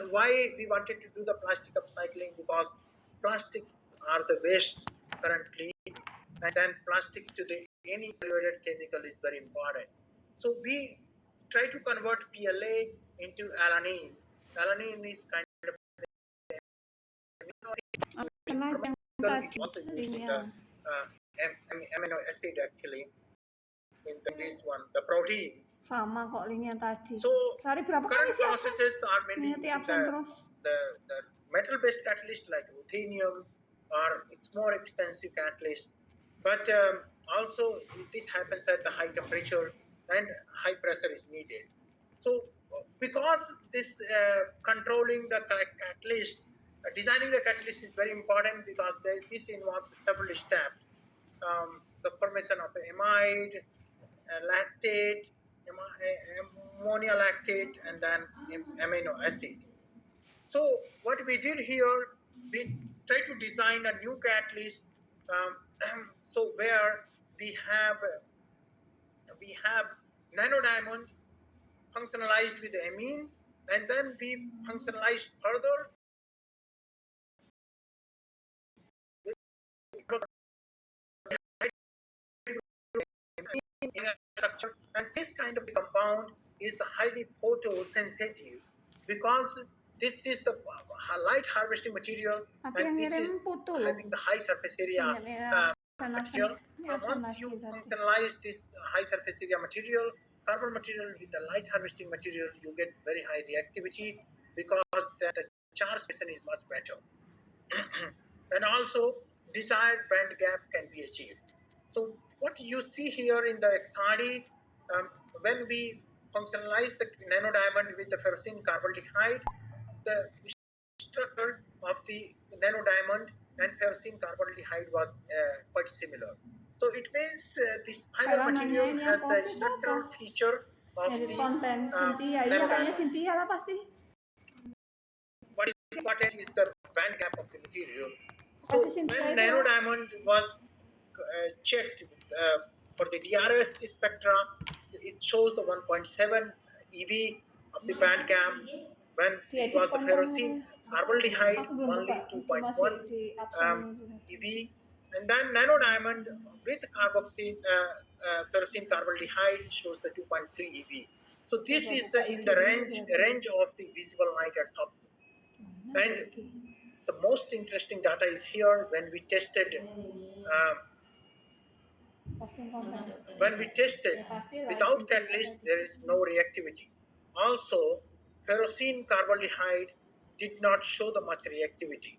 Speaker 2: Why we wanted to do the plastic upcycling? Because plastics are the waste currently, and then plastic to the any evaluated chemical is very important. So we try to convert PLA into alanine. Alanine is kind of
Speaker 3: Karena yang
Speaker 2: it's
Speaker 3: tadi
Speaker 2: also used in the
Speaker 3: linknya
Speaker 2: amino acid actually in this one, the proteins.
Speaker 3: sama kok link yang tadi.
Speaker 2: So
Speaker 3: Sehari berapa kali
Speaker 2: current
Speaker 3: sih absen?
Speaker 2: processes are mainly
Speaker 3: Ingat
Speaker 2: using
Speaker 3: absen terus.
Speaker 2: the metal-based catalyst like ruthenium, or it's more expensive catalyst. But also this happens at the high temperature and high pressure is needed. So because this controlling the correct catalyst, designing the catalyst is very important because this involves several steps. The formation of amide, lactate, ammonia lactate, and then amino acid. So what we did here, we tried to design a new catalyst. So where we have nanodiamond functionalized with amine, and then we functionalized further in a structure. And this kind of compound is highly photosensitive because this is the light harvesting material,
Speaker 3: Tapi
Speaker 2: and
Speaker 3: yang
Speaker 2: this
Speaker 3: ngirim
Speaker 2: is
Speaker 3: putu loh.
Speaker 2: having the high surface area material. Once you functionalize this high surface area material, carbon material with the light harvesting material, you get very high reactivity because the charge section is much better. And also desired band gap can be achieved. So what you see here in the XRD, when we functionalize the nanodiamond with the ferrocene carbaldehyde, the structure of the nanodiamond and ferrocene carbaldehyde was quite similar. So it means this final material has the structural feature of
Speaker 3: edit
Speaker 2: the
Speaker 3: konten Cynthia. Iya kayaknya Cynthia lah pasti.
Speaker 2: What is important is the band gap of the material. So when nanodiamond was checked for the DRS spectra, it shows the 1.7 EV of the band gap. When it was the ferrocene carbaldehyde, only 2.1 EV. And then nanodiamond with carboxyl ferrocene carbaldehyde shows the 2.3 EV. So this is in the range of the visible light at top. And the most interesting data is here when we tested without catalyst, there is no reactivity. Also, ferrocene carbaldehyde did not show the much reactivity.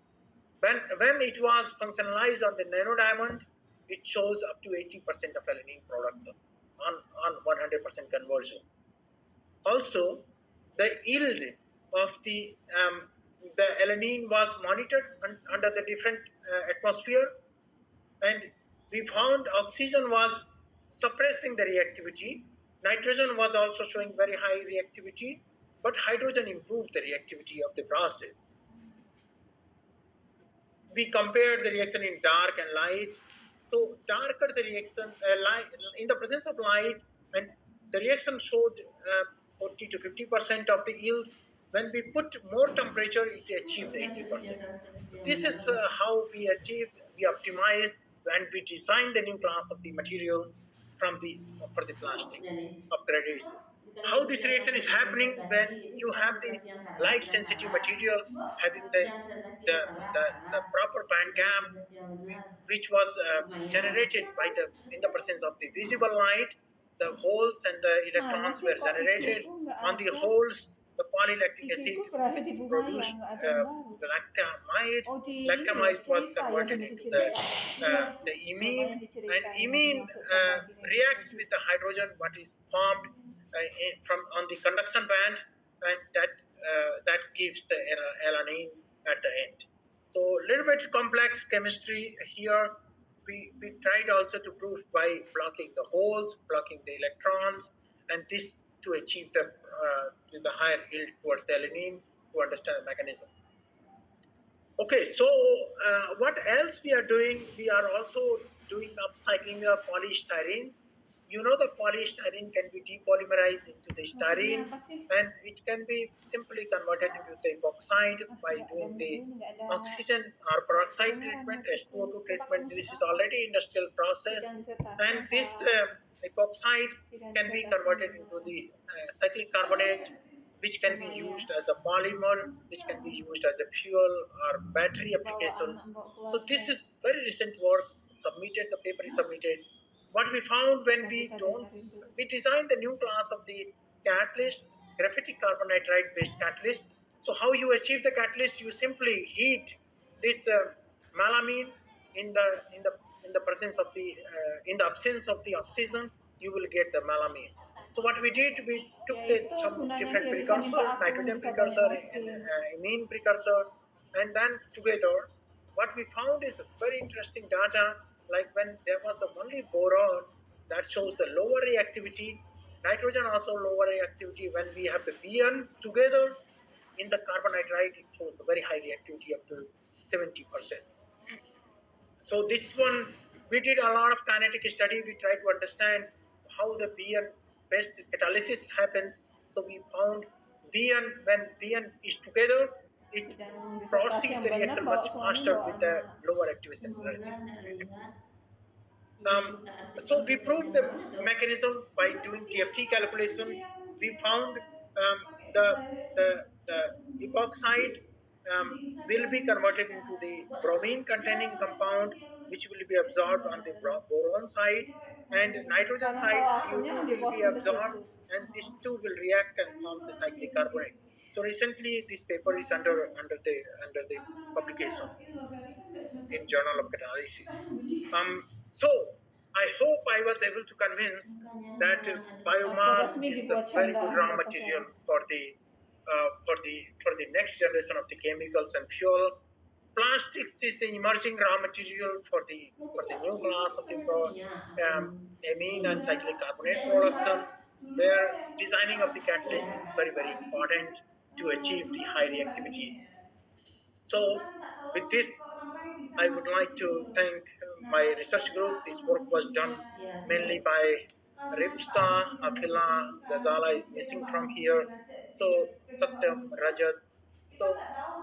Speaker 2: When it was functionalized on the nanodiamond, it shows up to 80% of alanine production on 100% conversion. Also, the yield of the alanine was monitored under the different atmosphere, and we found oxygen was suppressing the reactivity. Nitrogen was also showing very high reactivity, but hydrogen improved the reactivity of the process. We compared the reaction in dark and light. So darker the reaction, light, in the presence of light, and the reaction showed 40 to 50% of the yield. When we put more temperature, it achieved 80%. So this is how we achieved, we optimized, and we designed the new class of the material from the for the plastic upgradation. How this reaction is happening when you have the light sensitive material having the, the proper band gap, which was generated by the in the presence of the visible light. The holes and the
Speaker 3: Mana
Speaker 2: electrons
Speaker 3: sih
Speaker 2: were
Speaker 3: kok
Speaker 2: generated.
Speaker 3: IG-ku nggak
Speaker 2: On the
Speaker 3: ada?
Speaker 2: holes, the polylactic acid
Speaker 3: IG-ku berakhir
Speaker 2: which
Speaker 3: di Bumaya,
Speaker 2: produced
Speaker 3: nggak ada yang baru.
Speaker 2: lactamide.
Speaker 3: Oh di ini ya,
Speaker 2: Lactamide was
Speaker 3: cerita yang
Speaker 2: converted
Speaker 3: ini
Speaker 2: into
Speaker 3: diceritakan.
Speaker 2: the imine,
Speaker 3: Bapaknya
Speaker 2: and
Speaker 3: diceritain yang
Speaker 2: imine
Speaker 3: dimasukkan lagi nih di
Speaker 2: reacts
Speaker 3: produk.
Speaker 2: with the hydrogen what is formed from on the conduction band, and that gives the alanine at the end. So a little bit complex chemistry here. We tried also to prove by blocking the holes, blocking the electrons, and this to achieve the higher yield towards the alanine to understand the mechanism. Okay, so what else we are doing? We are also doing upcycling of polystyrene. You know the polystyrene can be depolymerized into the
Speaker 3: Maksudnya
Speaker 2: styrene,
Speaker 3: apa sih?
Speaker 2: and it can be simply converted into the epoxide by
Speaker 3: Nggak ada
Speaker 2: doing the
Speaker 3: ini, nggak ada
Speaker 2: oxygen or peroxide
Speaker 3: kedengeran
Speaker 2: treatment,
Speaker 3: musikku.
Speaker 2: H2O2
Speaker 3: Coba
Speaker 2: treatment.
Speaker 3: musik
Speaker 2: This is
Speaker 3: apa?
Speaker 2: already industrial process,
Speaker 3: Sidang disertasi
Speaker 2: and
Speaker 3: apa?
Speaker 2: this epoxide
Speaker 3: Sidang
Speaker 2: can be
Speaker 3: disertasi
Speaker 2: converted into
Speaker 3: gimana?
Speaker 2: the cyclic carbonate, which can be
Speaker 3: Lumayan.
Speaker 2: used as a polymer, which can be used as a fuel or battery
Speaker 3: Bawa anak,
Speaker 2: applications.
Speaker 3: bawa
Speaker 2: So this
Speaker 3: keluarga.
Speaker 2: is very recent work submitted, the paper is submitted. What we found when
Speaker 3: Nah,
Speaker 2: we
Speaker 3: kita
Speaker 2: don't,
Speaker 3: dengerin dulu.
Speaker 2: we designed the new class of the catalyst, graphitic carbonitride based catalyst. So how you achieve the catalyst? You simply heat this melamine in the in the in the presence of the in the absence of the oxygen, you will get the melamine. So what we did, we took
Speaker 3: Ya itu
Speaker 2: some
Speaker 3: gunanya
Speaker 2: different
Speaker 3: dia bisa minta
Speaker 2: precursor,
Speaker 3: aku
Speaker 2: nitrogen
Speaker 3: bisa banyak
Speaker 2: precursor and
Speaker 3: posting.
Speaker 2: amine precursor, and then together, what we found is very interesting data. Like when there was the only boron, that shows the lower reactivity. Nitrogen also lower reactivity. When we have the Bn together in the carbonitride, it shows the very high reactivity up to 70%. So this one, we did a lot of kinetic study. We tried to understand how the BN best catalysis happens. So we found BN, when BN is together, it
Speaker 3: Sidang disertasi
Speaker 2: proceeds
Speaker 3: yang
Speaker 2: the
Speaker 3: benar
Speaker 2: reaction
Speaker 3: bawa
Speaker 2: much
Speaker 3: suami,
Speaker 2: faster
Speaker 3: bawa
Speaker 2: with the
Speaker 3: anak.
Speaker 2: lower activation
Speaker 4: Semoga
Speaker 2: energy.
Speaker 4: nggak lihat yang
Speaker 2: Um,
Speaker 4: kita arsipkan
Speaker 2: so we
Speaker 4: fotonya
Speaker 2: proved
Speaker 4: yang
Speaker 2: the
Speaker 4: mana tuh?
Speaker 2: mechanism by doing TFT calculation. We found the, the, the epoxide will be converted into the
Speaker 4: Buat apa?
Speaker 2: bromine containing compound, which will be absorbed on the boron side, and nitrogen
Speaker 3: Karena
Speaker 2: side
Speaker 3: kalau akunnya
Speaker 2: CO2
Speaker 3: kan
Speaker 2: will be
Speaker 3: diposting ke
Speaker 2: absorbed,
Speaker 3: situ.
Speaker 2: and these two will react and form the cyclic carbonate. So recently this paper is under the publication in Journal of Catalysis. So I hope I was able to convince
Speaker 4: Makanya
Speaker 2: that
Speaker 4: ada
Speaker 3: Aku
Speaker 2: biomass
Speaker 3: resmi
Speaker 2: is the
Speaker 3: dibuat
Speaker 2: very good
Speaker 3: candaan
Speaker 2: raw
Speaker 3: buat
Speaker 2: material
Speaker 3: pasaran.
Speaker 2: for the next generation of the chemicals and fuel. Plastics is the emerging raw material for the new class of the amine and cyclic carbonate production, where designing of the catalyst is very very important to achieve the high reactivity. So with this, I would like to thank my research group. This work was done
Speaker 4: Ya,
Speaker 2: mainly
Speaker 4: terus
Speaker 2: by Ripsta, Akila, Gazala is missing from here. So Satyam, Rajat. So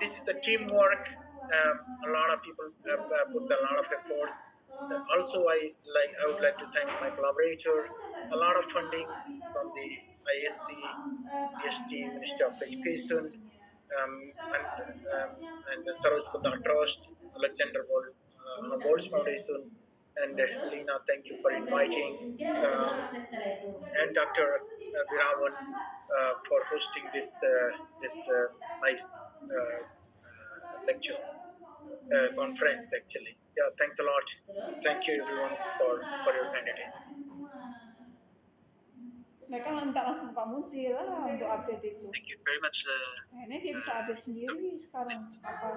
Speaker 2: this is the teamwork. A lot of people put a lot of efforts. Also, I would like to thank my collaborator. A lot of funding from the ISC, PhD, Ministry of Education, and the Saroj Bunda Trust, Alexander Boltz Foundation, and Lena, thank you for
Speaker 4: oh berarti
Speaker 2: inviting,
Speaker 4: dia nggak bisa
Speaker 2: uh,
Speaker 4: mengakses setelah itu.
Speaker 2: and Dr. Viravan for hosting this nice lecture conference. Actually, yeah, thanks a lot.
Speaker 4: Terus
Speaker 2: Thank you everyone for your kind attention.
Speaker 3: Mereka minta langsung Pak Munzi lah untuk update itu.
Speaker 1: Thank you very much.
Speaker 3: Akhirnya dia bisa update sendiri sekarang apa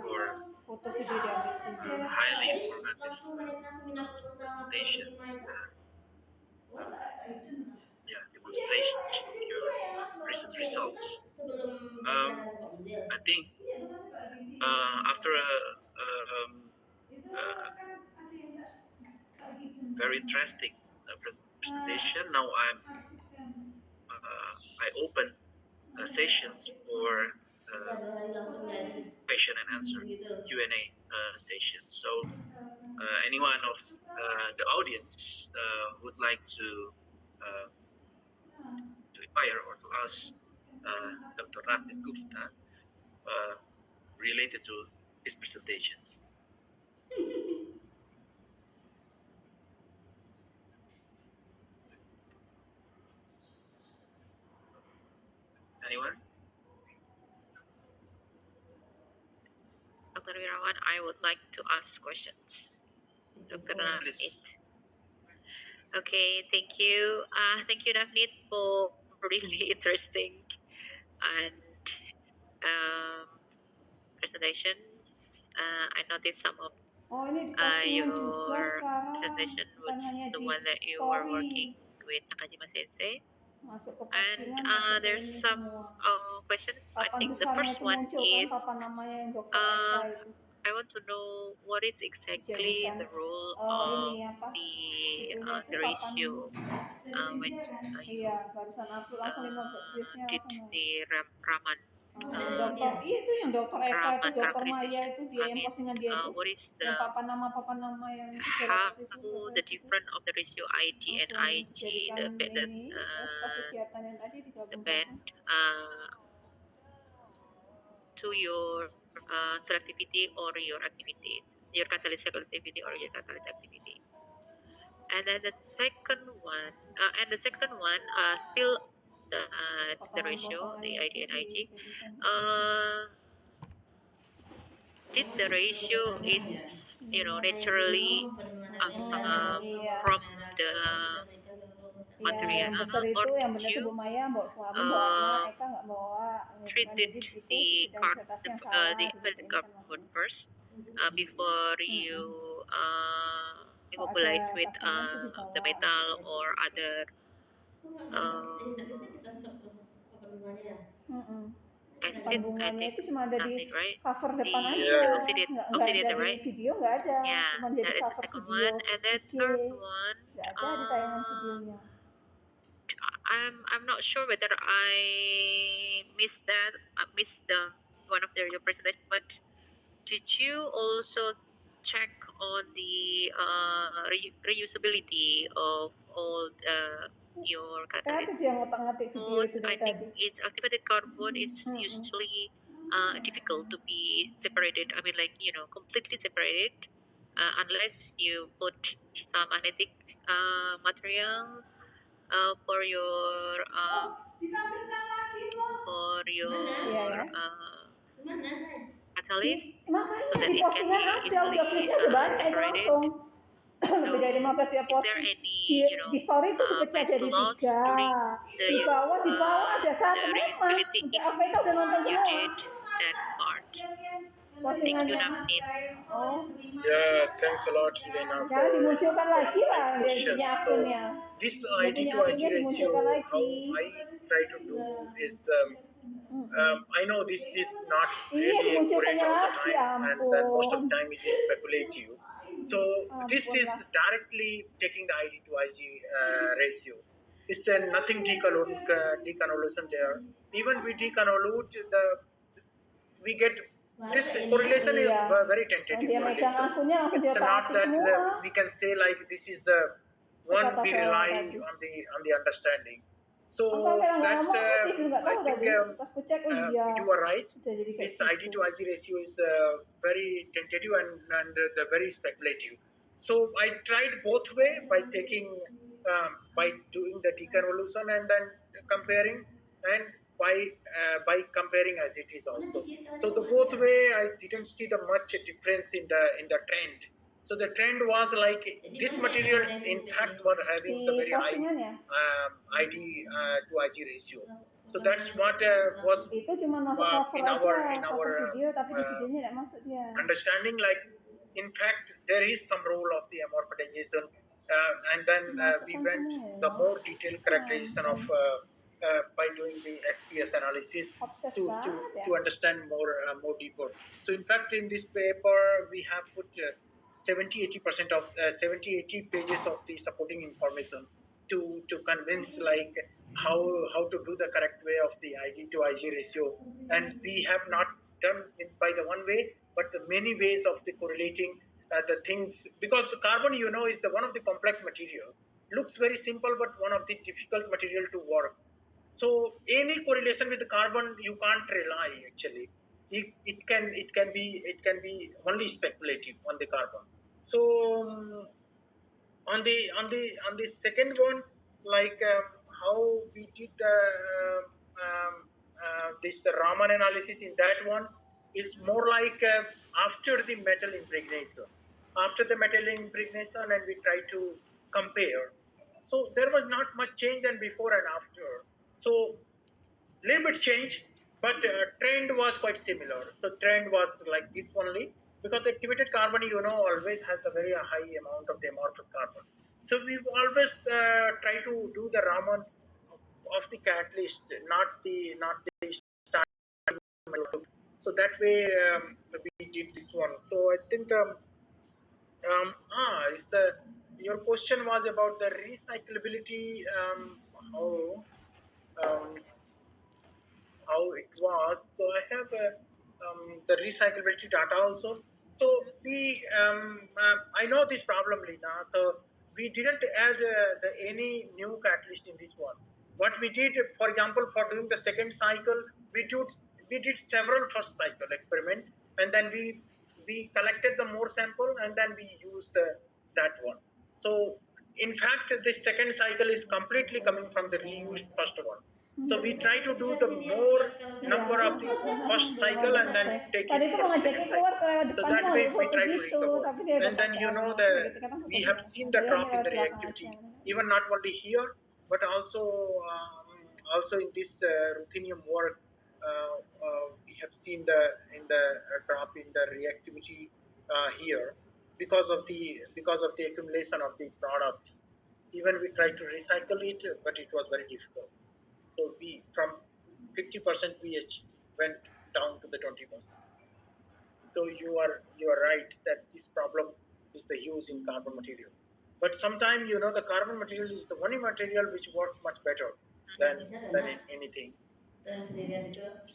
Speaker 3: foto video diambil sendiri.
Speaker 1: Highly
Speaker 4: jadi
Speaker 1: informative
Speaker 4: waktu mereka seminar proposal
Speaker 1: presentations.
Speaker 4: prototipe itu
Speaker 1: Yeah, demonstration of your recent results.
Speaker 4: sebelum
Speaker 1: Um,
Speaker 4: persidangan Pak Muzil.
Speaker 1: I think after a very interesting presentation, now I open sessions for
Speaker 4: Bisa 2 hari langsung jadi.
Speaker 1: question and answer
Speaker 4: Begitu.
Speaker 1: Q&A session. So anyone of the audience would like to inquire or to ask Dr. Ratif Gupta related to his presentations. Anyone?
Speaker 5: Dr. Wirawan, I would like to ask questions. Dr.
Speaker 1: Yes,
Speaker 5: Navneet.
Speaker 1: please.
Speaker 5: Okay, thank you. Thank you, Navneet, for really interesting and um, presentations. I noticed some of
Speaker 3: Oh, ini di postingan juga
Speaker 5: your
Speaker 3: sekarang,
Speaker 5: presentation was
Speaker 3: bukan hanya
Speaker 5: the
Speaker 3: di
Speaker 5: one that you were working
Speaker 3: story.
Speaker 5: with Nakajima Sensei.
Speaker 3: Masuk ke
Speaker 5: And
Speaker 3: postingan, masuk ke
Speaker 5: there's
Speaker 3: ini
Speaker 5: some
Speaker 3: semua.
Speaker 5: questions. I
Speaker 3: Kapan
Speaker 5: think the
Speaker 3: besarnya
Speaker 5: first
Speaker 3: itu
Speaker 5: one
Speaker 3: muncul kan,
Speaker 5: is
Speaker 3: kapan namanya yang Dokter Eka itu
Speaker 5: I want to know what is exactly
Speaker 3: dijadikan
Speaker 5: the role
Speaker 3: ini
Speaker 5: of
Speaker 3: apa judulnya itu
Speaker 5: the
Speaker 3: kapan
Speaker 5: ratio when
Speaker 3: iya barusan upload langsung 15 viewsnya
Speaker 5: did
Speaker 3: langsung naik.
Speaker 5: the Raman
Speaker 3: Dokter iya itu yang Dokter Eka itu
Speaker 5: Raman
Speaker 3: Dokter Maya
Speaker 5: characterization.
Speaker 3: itu dia
Speaker 5: I
Speaker 3: yang
Speaker 5: mean,
Speaker 3: postingan dia itu
Speaker 5: what is
Speaker 3: yang
Speaker 5: the
Speaker 3: papan nama yang itu
Speaker 5: how
Speaker 3: 200 itu
Speaker 5: the difference of the ratio IG and
Speaker 3: langsung
Speaker 5: IG,
Speaker 3: dijadikan
Speaker 5: the
Speaker 3: ini terus pas kegiatan yang tadi
Speaker 5: the
Speaker 3: digabung
Speaker 5: band to your selectivity or your activities, your catalyst selectivity or your catalyst activity. And then the second one, still the ratio, the
Speaker 3: potongan-potongannya
Speaker 5: ID
Speaker 3: itu
Speaker 5: and IG.
Speaker 3: dijadikan
Speaker 5: Did the ratio is naturally
Speaker 3: iya
Speaker 5: from the
Speaker 3: ya
Speaker 5: material,
Speaker 3: yang besar
Speaker 5: or
Speaker 3: itu yang
Speaker 5: did
Speaker 3: benar itu
Speaker 5: you
Speaker 3: Bu Maya bawa suami bawa anak Eka nggak bawa gitu kan
Speaker 5: treated
Speaker 3: jadi itu
Speaker 5: the
Speaker 3: sidang disertasi yang salah
Speaker 5: the
Speaker 3: gitu
Speaker 5: invalid
Speaker 3: ini kan
Speaker 5: carbon
Speaker 3: maksudnya
Speaker 5: first before you
Speaker 3: kalau
Speaker 5: immobilize
Speaker 3: ada
Speaker 5: with
Speaker 3: pasangan tuh
Speaker 5: the
Speaker 3: dibawa
Speaker 5: metal
Speaker 3: gitu ya
Speaker 5: or
Speaker 3: gitu.
Speaker 5: other
Speaker 4: Tidak bisa kita stop tuh kapan bunganya ya.
Speaker 5: acid, I
Speaker 3: Bunganya
Speaker 5: think,
Speaker 3: itu cuma ada di
Speaker 5: Navneet, right?
Speaker 3: cover depan
Speaker 5: The
Speaker 3: aja, nggak ada
Speaker 5: oxidator,
Speaker 3: di
Speaker 5: right?
Speaker 3: video nggak ada,
Speaker 5: Yeah,
Speaker 3: cuma jadi
Speaker 5: that is the
Speaker 3: cover
Speaker 5: second
Speaker 3: video
Speaker 5: one. And then
Speaker 3: IG,
Speaker 5: third one,
Speaker 3: nggak ada di tayangan videonya.
Speaker 5: I'm not sure whether I missed that, missed the one of your presentation, but did you also check on the reusability of all your
Speaker 3: Kreatif
Speaker 5: catalysts?
Speaker 3: yang ngotak-ngatik video
Speaker 5: Because
Speaker 3: itu
Speaker 5: I
Speaker 3: dari
Speaker 5: think
Speaker 3: tadi.
Speaker 5: its activated carbon is usually difficult to be separated. I mean, like, completely separated unless you put some magnetic material for your
Speaker 3: Iya ya.
Speaker 4: Mana saya?
Speaker 5: catalyst
Speaker 3: Makanya
Speaker 5: so that
Speaker 3: di
Speaker 5: it can
Speaker 3: postingan
Speaker 5: be
Speaker 3: ada, udah
Speaker 5: easily
Speaker 3: viewsnya udah banyak itu
Speaker 5: separated.
Speaker 3: langsung. Lebih dari 15 ya
Speaker 5: Is there
Speaker 3: posting.
Speaker 5: any,
Speaker 3: Di story itu kepecah
Speaker 5: mass
Speaker 3: jadi
Speaker 5: loss
Speaker 3: 3.
Speaker 5: during
Speaker 3: Di bawah ada
Speaker 5: the
Speaker 3: satu memang.
Speaker 5: reusability
Speaker 3: Untuk
Speaker 5: if
Speaker 3: AVK udah nonton
Speaker 5: you
Speaker 3: semua.
Speaker 5: did that part? Thank you,
Speaker 3: Postingannya.
Speaker 5: Navneet.
Speaker 3: Oh.
Speaker 2: Yeah, thanks a lot, Lena,
Speaker 3: Jangan dimunculkan
Speaker 2: for
Speaker 3: lagi lah
Speaker 2: asking
Speaker 3: dia
Speaker 2: questions.
Speaker 3: punya
Speaker 2: So,
Speaker 3: akunnya.
Speaker 2: this
Speaker 3: Dia
Speaker 2: ID
Speaker 3: punya
Speaker 2: to IG
Speaker 3: akunnya
Speaker 2: ratio,
Speaker 3: dimunculkan
Speaker 2: how
Speaker 3: lagi.
Speaker 2: I try to do is, I know this is not
Speaker 3: Iya,
Speaker 2: really accurate
Speaker 3: kemunculannya
Speaker 2: all the
Speaker 3: lagi,
Speaker 2: time, and then most of
Speaker 3: ampun.
Speaker 2: the time it is speculative. So, this is
Speaker 3: Ampun lah.
Speaker 2: directly taking the ID to IG ratio. It's nothing deconvolution there. Even we deconvolute, we get this correlation is
Speaker 3: Iya.
Speaker 2: very
Speaker 3: Dan
Speaker 2: tentative
Speaker 3: dia megang
Speaker 2: correlation.
Speaker 3: akunnya langsung dia
Speaker 2: It's not
Speaker 3: ketik
Speaker 2: that
Speaker 3: semua.
Speaker 2: we can say like this is the one
Speaker 3: Kata
Speaker 2: we
Speaker 3: Vera
Speaker 2: rely
Speaker 3: tadi.
Speaker 2: on the understanding. So
Speaker 3: Masa Vera nggak
Speaker 2: that's
Speaker 3: ngomong itu nggak
Speaker 2: I
Speaker 3: tahu
Speaker 2: think
Speaker 3: tadi. Pas ku cek, oh iya.
Speaker 2: you are right.
Speaker 3: Udah jadi kayak
Speaker 2: This ID
Speaker 3: gitu.
Speaker 2: to IG ratio is very tentative and the very speculative. So I tried both way by taking by doing the deconvolution and then comparing, and by comparing as it is also. So the both way I didn't see the much difference in the trend. So the trend was like this material in fact were having the
Speaker 3: Di
Speaker 2: very high
Speaker 3: postingannya.
Speaker 2: ID to IG ratio. So that's what was
Speaker 3: Itu cuma masuk cover
Speaker 2: in our
Speaker 3: aja, cover video, tapi di videonya tidak masuk dia.
Speaker 2: understanding, like in fact there is some role of the amorphization, and then we went the more detailed characterization of by doing the XPS analysis to understand more deeper. So in fact in this paper we have put 70-80% of 70-80 pages of the supporting information to convince like how to do the correct way of the IG to IG ratio, and we have not done it by the one way, but the many ways of the correlating the things, because carbon, is the one of the complex material. Looks very simple, but one of the difficult material to work. So any correlation with the carbon, you can't rely actually. It can be only speculative on the carbon. So on the second one, like how we did this Raman analysis in that one is more like after the metal impregnation. After the metal impregnation, and we try to compare. So there was not much change than before and after. So little bit change, but trend was quite similar. So trend was like this only, because activated carbon, always has a very high amount of the amorphous carbon. So we've always try to do the Raman of the catalyst, not the start. So that way we did this one. So I think is the your question was about the recyclability, how um, how it was. So I have the recyclability data also. So I know this problem, Lina. So we didn't add any new catalyst in this one. What we did, for example, for doing the second cycle, we did several first cycle experiment, and then we collected the more sample, and then we used that one. So in fact, the second cycle is completely coming from the reused first one. So we try to do the more
Speaker 3: Iya,
Speaker 2: number of the first
Speaker 3: belum
Speaker 2: cycle
Speaker 3: ada
Speaker 2: and then
Speaker 3: selesai.
Speaker 2: take
Speaker 3: Tadi
Speaker 2: it
Speaker 3: tuh
Speaker 2: for
Speaker 3: mau
Speaker 2: the second
Speaker 3: ngajakin keluar
Speaker 2: cycle.
Speaker 3: ke lewat
Speaker 2: So
Speaker 3: depan tuh
Speaker 2: that
Speaker 3: mau
Speaker 2: way we
Speaker 3: foto
Speaker 2: try to
Speaker 3: gitu,
Speaker 2: recover.
Speaker 3: tapi dia udah
Speaker 2: And then
Speaker 3: pakai anu
Speaker 2: the
Speaker 3: kayak gitu kan foto
Speaker 2: we
Speaker 3: dia.
Speaker 2: have seen the
Speaker 3: Bayarnya
Speaker 2: drop in
Speaker 3: lewat
Speaker 2: the
Speaker 3: belakang aja.
Speaker 2: reactivity, even not only here, but also in this ruthenium work. We have seen the drop in the reactivity here, because of the accumulation of the products. Even we tried to recycle it, but it was very difficult. So we from 50% pH went down to the 20%. So you are right that this problem is the use in carbon material. But sometimes the carbon material is the only material which works much better than in anything.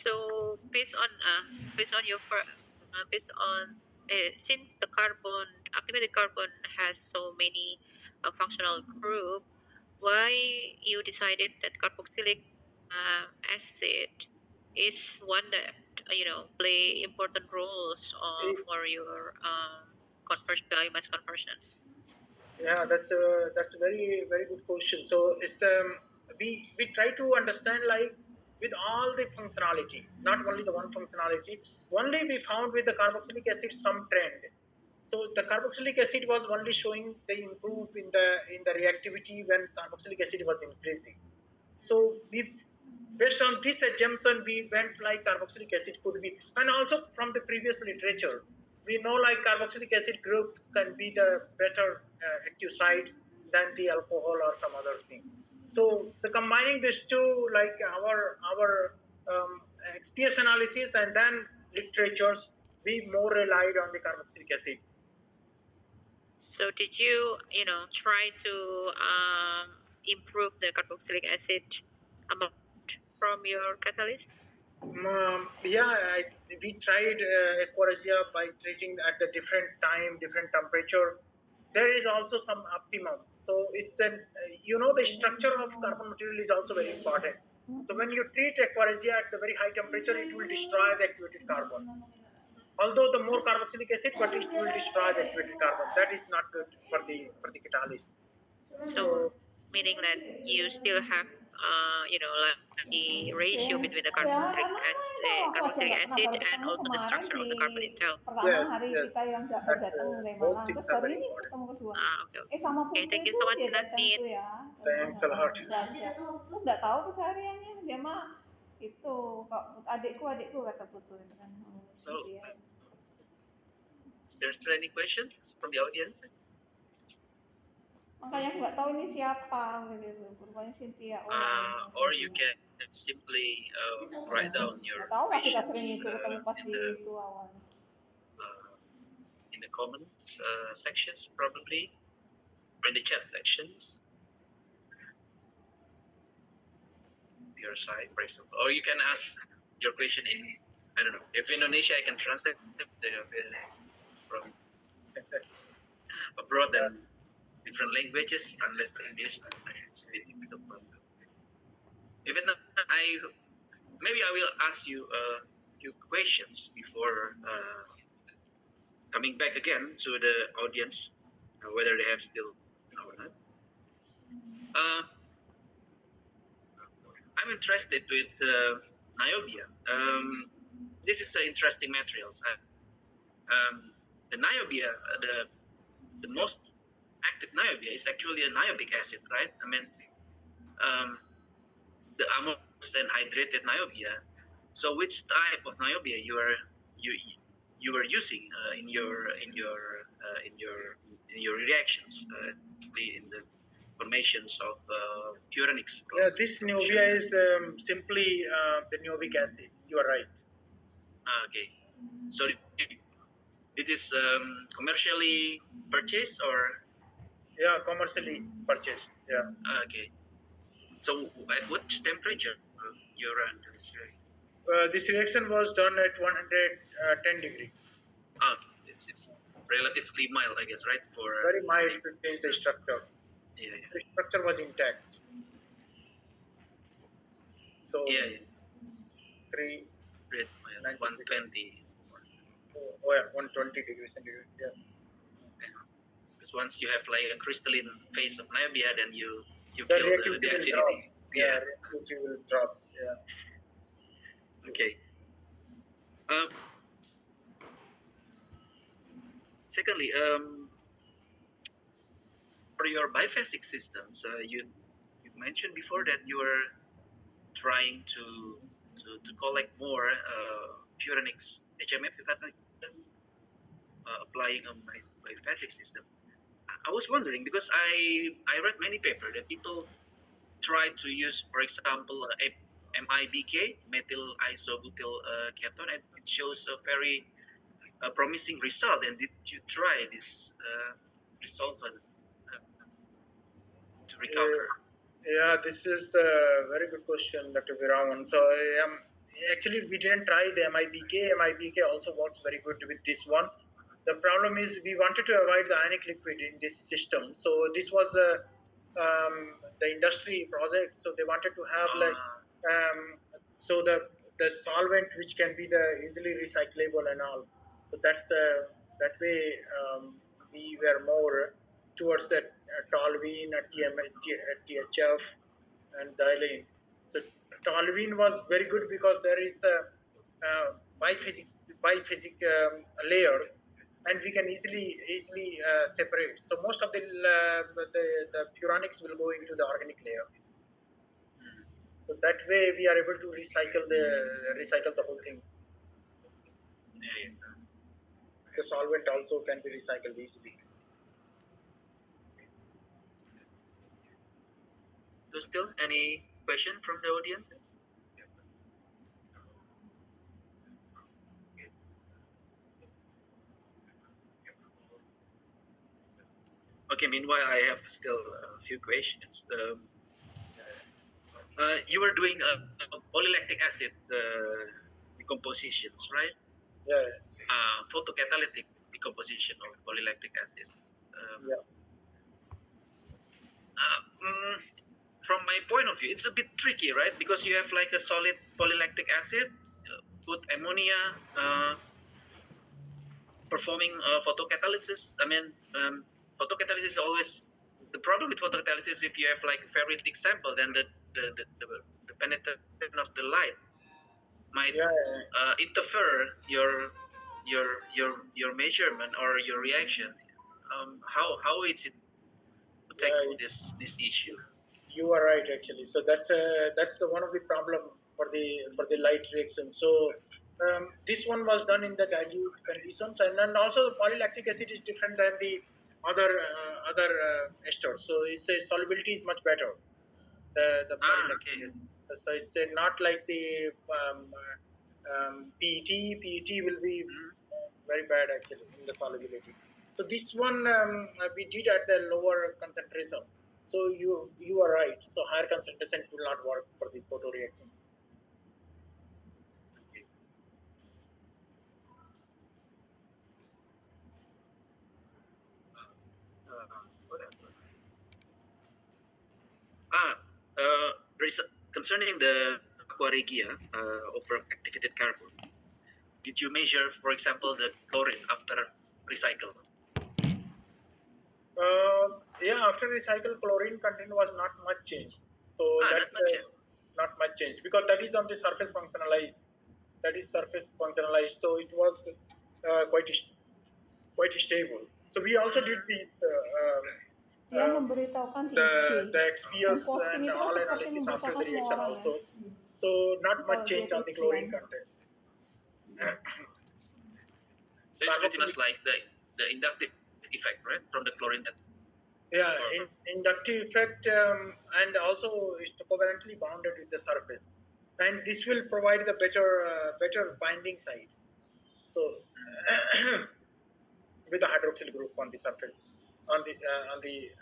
Speaker 5: So based on based on since the carbon activated carbon has so many functional group, why you decided that carboxylic acid is one that play important roles
Speaker 2: Eh,
Speaker 5: for your conversion biomass conversions.
Speaker 2: Yeah, that's a very very good question. So it's we try to understand, like, with all the functionality, not only the one functionality. Only we found with the carboxylic acid some trend. So the carboxylic acid was only showing the improve in the reactivity when carboxylic acid was increasing. So we, based on this assumption, we went like carboxylic acid could be, and also from the previous literature, we know like carboxylic acid group can be the better active sites than the alcohol or some other thing. So the combining these two, like our XPS analysis and then literatures, we more relied on the carboxylic acid.
Speaker 5: So did you try to improve the carboxylic acid amount from your catalyst?
Speaker 2: Yeah, we tried aquaresia by treating at the different time, different temperature. There is also some optimum. So it's the structure of carbon material is also very important. So when you treat aquaresia at the very high temperature, it will destroy the activated carbon. Although the more carboxylic acid, but it will destroy the activated carbon. That is not good for the catalyst.
Speaker 5: So meaning that you still have like the ratio between the
Speaker 3: Ya, karena aku aja
Speaker 5: carboxylic
Speaker 3: nggak pernah
Speaker 5: acid
Speaker 3: baru
Speaker 5: and
Speaker 3: ketemu
Speaker 5: also the
Speaker 3: kemarin
Speaker 5: structure
Speaker 3: di
Speaker 5: of the carbon itself.
Speaker 3: pertama
Speaker 2: Yes,
Speaker 3: hari
Speaker 2: yes.
Speaker 3: kita yang baru
Speaker 2: That
Speaker 3: datang dari
Speaker 2: both
Speaker 3: Malang.
Speaker 2: things
Speaker 3: Terus
Speaker 2: are
Speaker 3: baru
Speaker 2: very
Speaker 3: ini
Speaker 2: important.
Speaker 3: ketemu kedua.
Speaker 5: Okay.
Speaker 3: Sama
Speaker 5: Okay,
Speaker 3: Putu
Speaker 5: thank you
Speaker 3: itu
Speaker 5: so much,
Speaker 3: dia datang
Speaker 5: Navneet.
Speaker 3: tuh ya.
Speaker 2: Thanks a lot.
Speaker 3: Belajar. Terus nggak tahu kesehariannya dia mah itu kok adikku kata Putu itu kan.
Speaker 1: So,
Speaker 3: Dia.
Speaker 1: is there still any questions from the audiences?
Speaker 3: Makanya aku nggak tahu ini siapa gitu. Rupanya Cynthia.
Speaker 1: Or you can simply write down your
Speaker 3: Nggak tahu lah kita
Speaker 1: questions
Speaker 3: sering itu ketemu pas
Speaker 1: in
Speaker 3: di
Speaker 1: the
Speaker 3: itu awal.
Speaker 1: in the comments sections, probably, or in the chat sections. your side, for example, or you can ask your question in, I don't know, if Indonesia I can translate from abroad and different languages, unless English, it's a bit difficult. But even maybe I will ask you a few questions before coming back again to the audience, whether they have still or not. I'm interested with niobium. This is an interesting material. The niobium, the most active niobium is actually a niobic acid, right? I mean, the amorphous and hydrated niobium. So, which type of niobium you are using in your reactions, in the formations of furanics?
Speaker 2: Yeah, this niobia is simply the niobic acid. You are right.
Speaker 1: Okay, so it is commercially purchased or?
Speaker 2: Yeah, commercially purchased. Yeah.
Speaker 1: Okay, so at which temperature you run this reaction?
Speaker 2: This reaction was done at 110 degree.
Speaker 1: Okay, it's relatively mild, I guess, right? For
Speaker 2: Very mild to change the structure.
Speaker 1: yeah,
Speaker 2: The structure was intact. So
Speaker 1: yeah, yeah. 120.
Speaker 2: Oh yeah, 120 degrees centigrade. Yes.
Speaker 1: Because once you have like a crystalline phase of niobium, then you
Speaker 2: The
Speaker 1: kill
Speaker 2: reactivity
Speaker 1: the
Speaker 2: will
Speaker 1: acidity.
Speaker 2: drop.
Speaker 1: Yeah.
Speaker 2: Reactivity will drop. Yeah.
Speaker 1: Okay. Secondly, for your biphasic systems, you mentioned before that you were trying to collect more furanics HMF, if I'm not applying a biphasic system. I was wondering because I read many papers that people try to use, for example, MIBK, methyl isobutyl ketone, and it shows a very promising result. And did you try this resolvent to recover?
Speaker 2: Yeah, this is the very good question, Dr. Viraman. So actually, we didn't try the MIBK. MIBK also works very good with this one. The problem is we wanted to avoid the ionic liquid in this system. So this was the industry project. So they wanted to have so the solvent which can be the easily recyclable and all. So that's that way we were more towards that toluene, THF, and xylene. So toluene was very good because there is the biphasic layers, and we can easily separate. So most of the furanics will go into the organic layer. So that way we are able to recycle the whole thing. The solvent also can be recycled easily.
Speaker 1: So still any question from the audiences? Okay, meanwhile I have still a few questions. You were doing polylactic acid decompositions, right?
Speaker 2: Yeah.
Speaker 1: Photocatalytic decomposition of polylactic acid.
Speaker 2: Yeah.
Speaker 1: From my point of view, it's a bit tricky, right? Because you have like a solid polylactic acid, put ammonia, performing photocatalysis. I mean, photocatalysis is always the problem with photocatalysis. If you have like a very thick sample, then the penetration of the light might interfere your measurement or your reaction. How is it to tackle this issue?
Speaker 2: You are right, actually. So that's the one of the problem for the light reaction. So this one was done in the dilute conditions, and then also the polylactic acid is different than the other esters. So its solubility is much better. The polylactic acid. So it's not like the PET. PET will be very bad actually in the solubility. So this one we did at the lower concentration. So you are right. So higher concentration will not work for the photoreactions.
Speaker 1: Whatever. Ah, concerning the aqua regia over activated carbon, did you measure, for example, the chlorine after recycle?
Speaker 2: Yeah, after recycle, chlorine content was not much changed. So that's
Speaker 1: Not much.
Speaker 2: not much change because that is on the surface functionalized. That is surface functionalized. So it was quite stable. So we also did
Speaker 3: Dia memberitahukan di IG.
Speaker 2: the XPS
Speaker 3: Memposting
Speaker 2: and
Speaker 3: itu kan
Speaker 2: all
Speaker 3: seperti
Speaker 2: analysis after
Speaker 3: memberitahukan
Speaker 2: the
Speaker 3: semua
Speaker 2: reaction
Speaker 3: orang ya.
Speaker 2: also. So not much
Speaker 3: Kalau dia
Speaker 2: change on the
Speaker 3: tulisan.
Speaker 2: chlorine content.
Speaker 1: So it's pretty much like the inductive effect, right, from the chlorine that.
Speaker 2: Yeah, inductive effect and also is covalently bounded with the surface, and this will provide the better binding sites. So with the hydroxyl group on the surface on the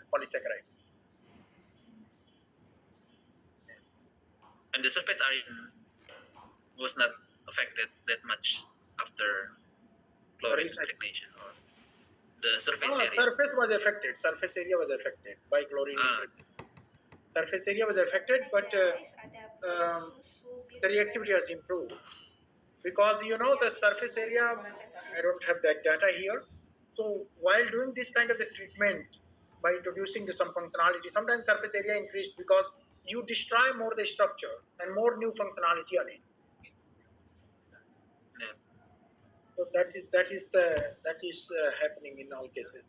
Speaker 2: polysaccharides.
Speaker 1: And the surface area was not affected that much after chlorine impregnation, or the surface area.
Speaker 2: Surface was affected. Surface area was affected by chlorine impregnation. Surface area was affected, but the reactivity has improved because the surface area. I don't have that data here. So while doing this kind of the treatment by introducing some functionality, sometimes surface area increased because you destroy more the structure and more new functionality on it.
Speaker 1: Yeah.
Speaker 2: So that is happening in all cases.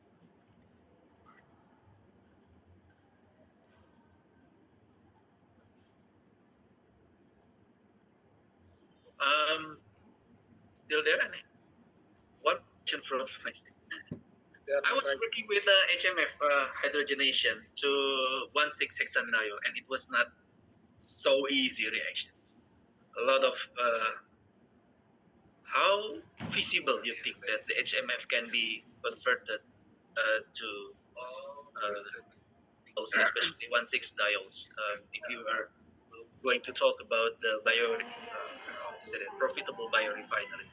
Speaker 1: Still there, Anne? One question from my side. I was working with HMF hydrogenation to 1,6-hexanediol, and it was not so easy reactions. A lot of how feasible you think that the HMF can be converted to also especially 1,6-diols if you are going to talk about the profitable biorefinery.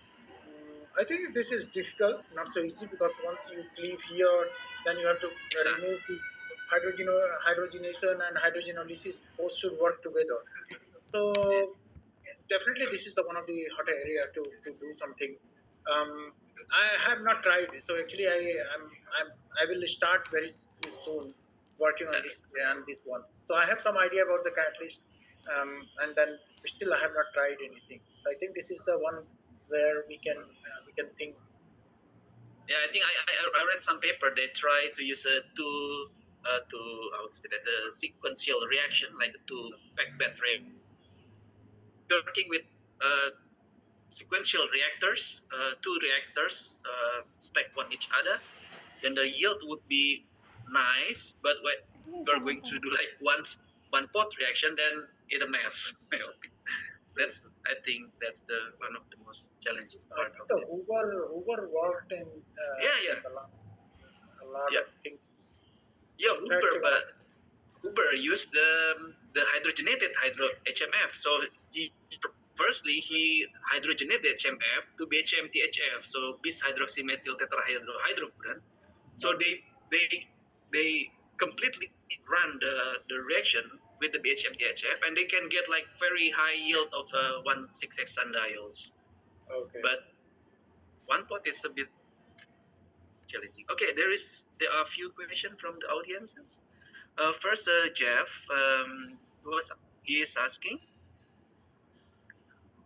Speaker 2: I think this is difficult, not so easy, because once you cleave here, then you have to remove the hydrogenation and hydrogenolysis. Both should work together. So definitely, this is the one of the hotter area to do something. I have not tried, so actually I will start very soon working on this one. So I have some idea about the catalyst, and then still I have not tried anything. So I think this is the one where we can think.
Speaker 1: Yeah, I think I read some paper. They try to use a how to say that, the sequential reaction, like a two back bed reaction. Working with sequential reactors, two reactors stacked on each other, then the yield would be nice. But when you're going to do like one pot reaction, then it's a mess. I think that's the one of the most challenging part of it.
Speaker 2: Hoover worked in a lot of things.
Speaker 1: Yeah, Hoover used the hydrogenated HMF. So firstly he hydrogenated HMF to BHMTHF, so bis hydroxymethyl tetrahydrofuran. So they completely run the reaction with the BHMTHF, and they can get like very high yield of 1,6-hexandiols.
Speaker 2: Okay.
Speaker 1: But one pot is a bit challenging. Okay, there are a few questions from the audiences. First, Jeff, he is asking,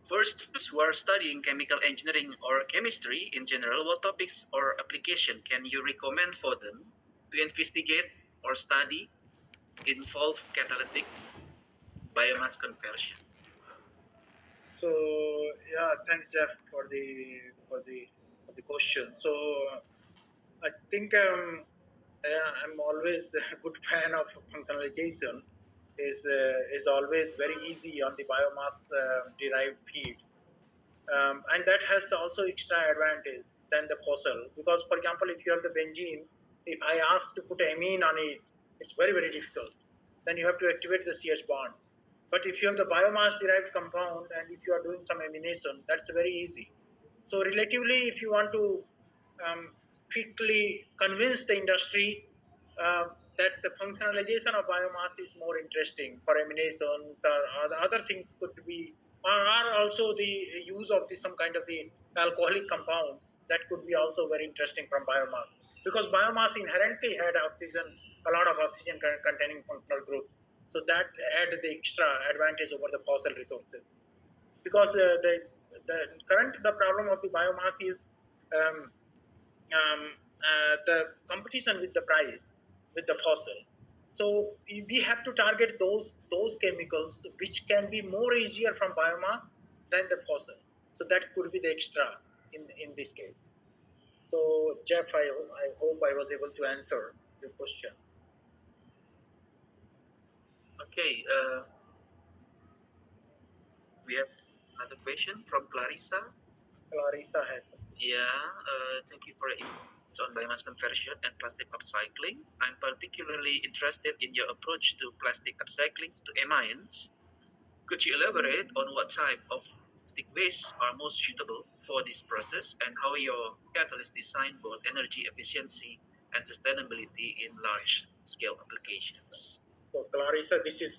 Speaker 1: for students who are studying chemical engineering or chemistry in general, what topics or application can you recommend for them to investigate or study involve catalytic biomass conversion?
Speaker 2: So yeah, thanks Jeff for the question. So I think I'm always a good fan of functionalization. Is always very easy on the biomass derived feeds, and that has also extra advantage than the fossil. Because for example, if you have the benzene, if I ask to put amine on it, It's very, very difficult. Then you have to activate the CH bond. But if you have the biomass derived compound and if you are doing some amination, that's very easy. So relatively, if you want to quickly convince the industry that the functionalization of biomass is more interesting for eminations or other things could be, or also the use of some kind of the alcoholic compounds that could be also very interesting from biomass, because biomass inherently had oxygen, a lot of oxygen containing functional groups. So that add the extra advantage over the fossil resources, because the current the problem of the biomass is um, the competition with the price with the fossil. So we have to target those chemicals which can be more easier from biomass than the fossil. So that could be the extra in this case. So Jeff, I hope I was able to answer your question.
Speaker 1: Okay, we have another question from Clarissa.
Speaker 2: Clarissa has.
Speaker 1: Yeah, thank you for your insights on biomass conversion and plastic upcycling. I'm particularly interested in your approach to plastic upcycling to amines. Could you elaborate on what type of plastic wastes are most suitable for this process and how your catalyst design both energy efficiency and sustainability in large scale applications?
Speaker 2: So Clarissa, this is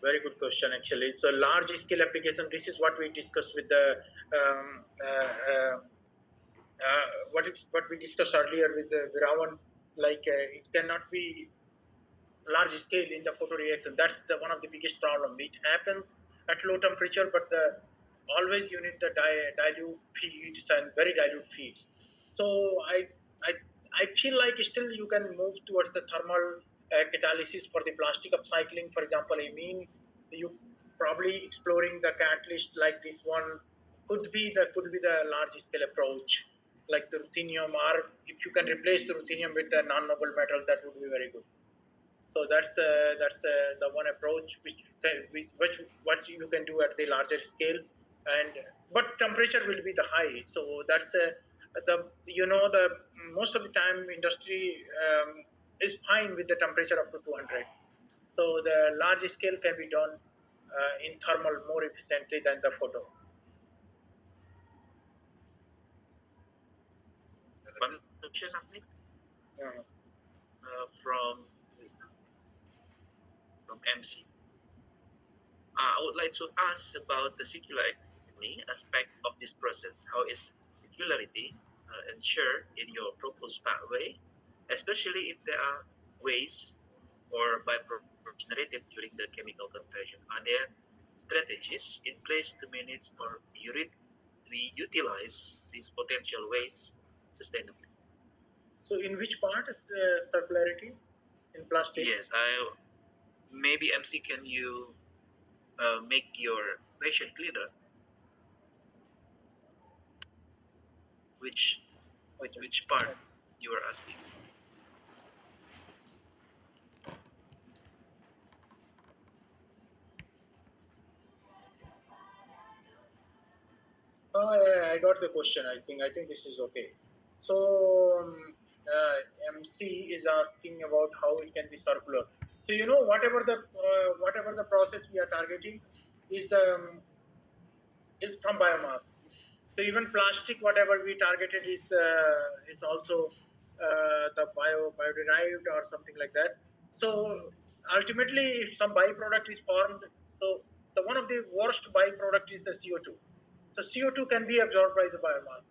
Speaker 2: very good question actually. So large scale application, this is what we discussed with the um, what we discussed earlier with the Viravan. Like it cannot be large scale in the photoreaction. That's the one of the biggest problem. It happens at low temperature, but always you need the dilute feeds and very dilute feeds. So I I feel like still you can move towards the thermal catalysis for the plastic upcycling. For example, I mean you probably exploring the catalyst like this one could be the large scale approach, like the ruthenium, or if you can replace the ruthenium with a non-noble metal, that would be very good. So that's the one approach which what you can do at the larger scale, and but temperature will be the high. So that's the the most of the time industry is fine with the temperature up to 200. So the large scale can be done in thermal more efficiently than the photo.
Speaker 1: One question, Ahmed,
Speaker 2: Yeah.
Speaker 1: from MC. I would like to ask about the circular economy aspect of this process. How is circularity ensured in your proposed pathway, especially if there are waste or byproducts generated during the chemical conversion? Are there strategies in place to manage or reutilize these potential waste sustainably?
Speaker 2: So in which part is circularity in plastic?
Speaker 1: Yes, maybe MC, can you make your question clearer? Which
Speaker 2: Okay.
Speaker 1: which part you are asking?
Speaker 2: Yeah, I got the question. I think this is okay. So MC is asking about how it can be circular. So whatever the process we are targeting is the is from biomass. So even plastic, whatever we targeted is also the bioderived or something like that. So ultimately, if some byproduct is formed, so the one of the worst byproduct is the CO2. So CO2 can be absorbed by the biomass.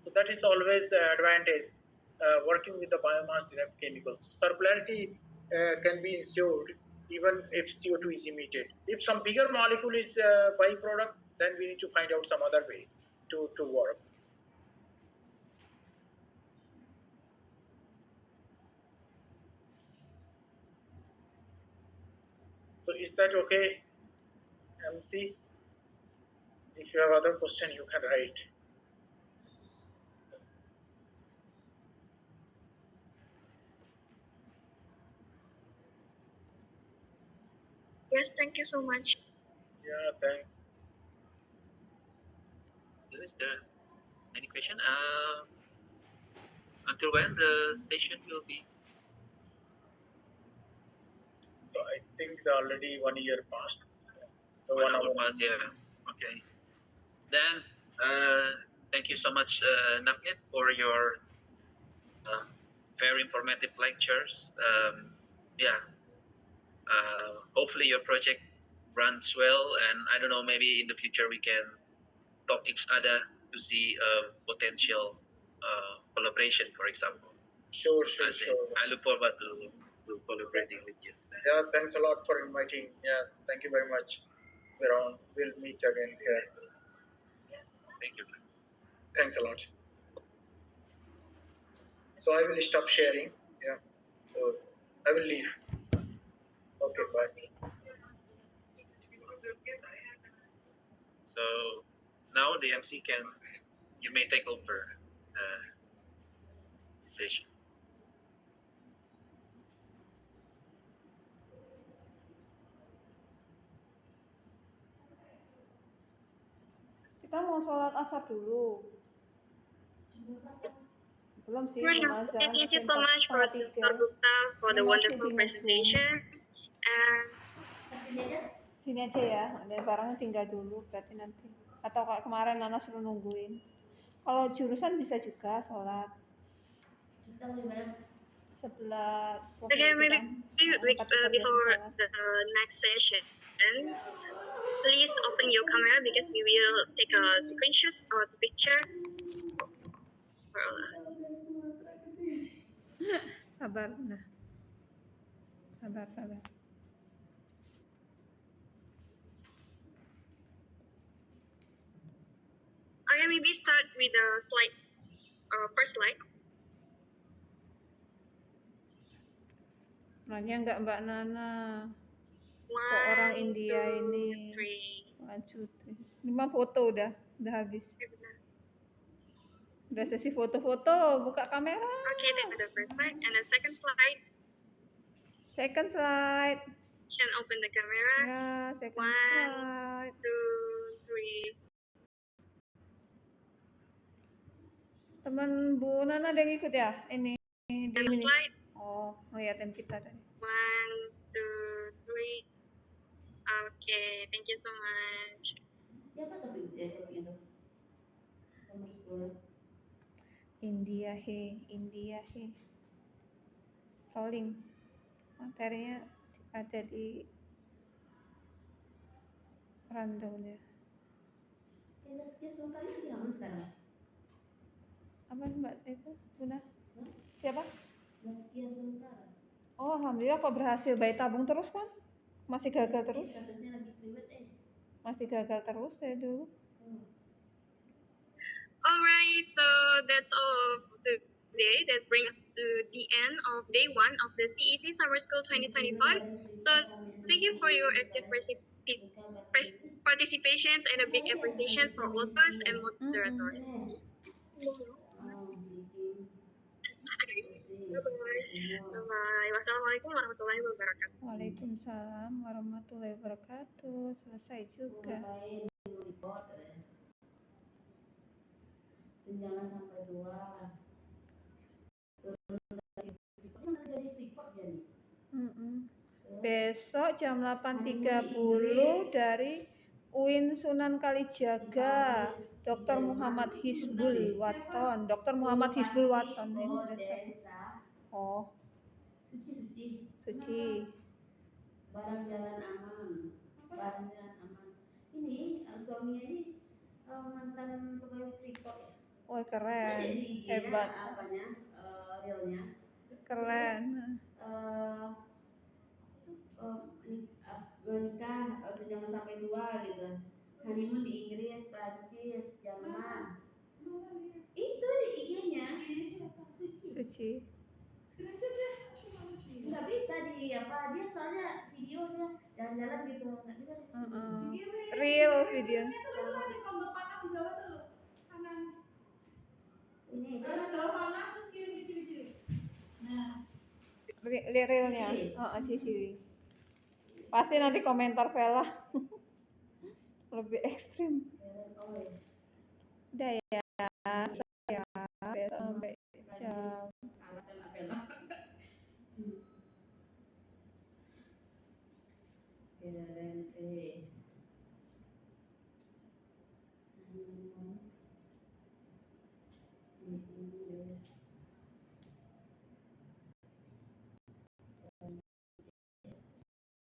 Speaker 2: So that is always the advantage working with the biomass derived chemicals. Circularity can be ensured even if CO2 is emitted. If some bigger molecule is byproduct, then we need to find out some other way to work. So is that okay, MC? If you have other question, you can write.
Speaker 4: Yes, thank you so much.
Speaker 2: Yeah, thanks.
Speaker 1: Is there any question? Until when the session will be?
Speaker 2: think already 1 year passed. So
Speaker 1: 1 hour past, yeah. Okay. Then, thank you so much, Navneet, for your very informative lectures. Yeah, hopefully your project runs well, and I don't know, maybe in the future we can talk each other to see potential collaboration, for example.
Speaker 2: Sure, sure, sure.
Speaker 1: I look forward to collaborating with you.
Speaker 2: Yeah, thanks a lot for inviting. Yeah, thank you very much. We'll meet again here.
Speaker 1: Thank you.
Speaker 2: Thanks a lot. So I will stop sharing. Yeah. So I will leave. Okay, bye.
Speaker 1: So now the MC you may take over the session.
Speaker 3: Kita mau sholat asar dulu. Belum sih, belum azan.
Speaker 5: Thank you
Speaker 3: Masih
Speaker 5: so much for
Speaker 3: 2:30.
Speaker 5: Dr. Gupta for the
Speaker 3: Ini masih
Speaker 5: wonderful
Speaker 3: di Zoom.
Speaker 5: presentation. And
Speaker 3: Sini aja ya, ada barangnya tinggal dulu berarti nanti. Atau kayak kemarin Nana suruh nungguin. Kalau jurusan bisa juga sholat. Sebelah
Speaker 5: okay,
Speaker 3: itu
Speaker 5: maybe
Speaker 3: kan. Tempat kita biasa
Speaker 5: before
Speaker 3: sholat.
Speaker 5: the next session, please open your camera because we will take a screenshot or the picture for all of us.
Speaker 3: Sabar, nah. Sabar, sabar.
Speaker 5: Okay, maybe start with the slide, first slide.
Speaker 3: Nanya nggak Mbak Nana? Kok
Speaker 5: 1,
Speaker 3: orang India
Speaker 5: 2,
Speaker 3: ini
Speaker 5: 3.
Speaker 3: lanjutin. 5 foto udah habis. Udah sesi foto-foto, buka kamera.
Speaker 5: Okay, that's the first slide. And the second slide.
Speaker 3: Second slide.
Speaker 5: Can open the camera.
Speaker 3: Ya, second
Speaker 5: 1,
Speaker 3: slide.
Speaker 5: 2, 3.
Speaker 3: Teman Bu Nana ada yang ikut ya? Ini di
Speaker 5: And
Speaker 3: ini.
Speaker 5: slide.
Speaker 3: Oh, ngeliatin kita tadi.
Speaker 5: 1, 2, 3. Okay, thank you so much.
Speaker 4: Ya apa topik itu? Summer school.
Speaker 3: India he. Rolling. Materinya ada di rundownnya.
Speaker 4: Saskia Sultan lagi ramai sekarang.
Speaker 3: Apa Mbak itu? Bunda? Siapa?
Speaker 4: Saskia Sultan.
Speaker 3: Oh, alhamdulillah kok berhasil bayi tabung terus kan? Masih gagal terus?
Speaker 4: Statusnya lagi private
Speaker 3: Masih gagal terus ya dulu.
Speaker 5: Alright, so that's all of today. That brings to the end of day 1 of the CEC Summer School 2025. So thank you for your active participations and a big appreciations for all of us and moderators. Bye-bye. Wassalamualaikum warahmatullahi wabarakatuh.
Speaker 3: Waalaikumsalam warahmatullahi wabarakatuh. Selesai juga.
Speaker 4: Jangan sampai tua. Jadi report jadi.
Speaker 3: Besok jam 8.30 dari UIN Sunan Kalijaga, Dr. Muhammad Hizbul Waton. Dr. Muhammad Hizbul Waton ini udah Oh. Suci.
Speaker 4: Barang jalan aman. Ini suaminya ini mantan pegawai Freeport ya.
Speaker 3: Oh, keren. Hebat.
Speaker 4: Apanya? Realnya.
Speaker 3: Keren.
Speaker 4: Menikah atau jangan sampai tua gitu. Honeymoon di Inggris, Prancis, Jerman. Itu di IG-nya.
Speaker 3: Suci.
Speaker 4: Nggak bisa di apa, dia soalnya video dia jalan-jalan gitu, nggak bisa di
Speaker 3: real video.
Speaker 4: Ini terus terus kirim kecil-kecil. Nah,
Speaker 3: realnya. Cici. Pasti nanti komentar Vela lebih ekstrim. Udah ya.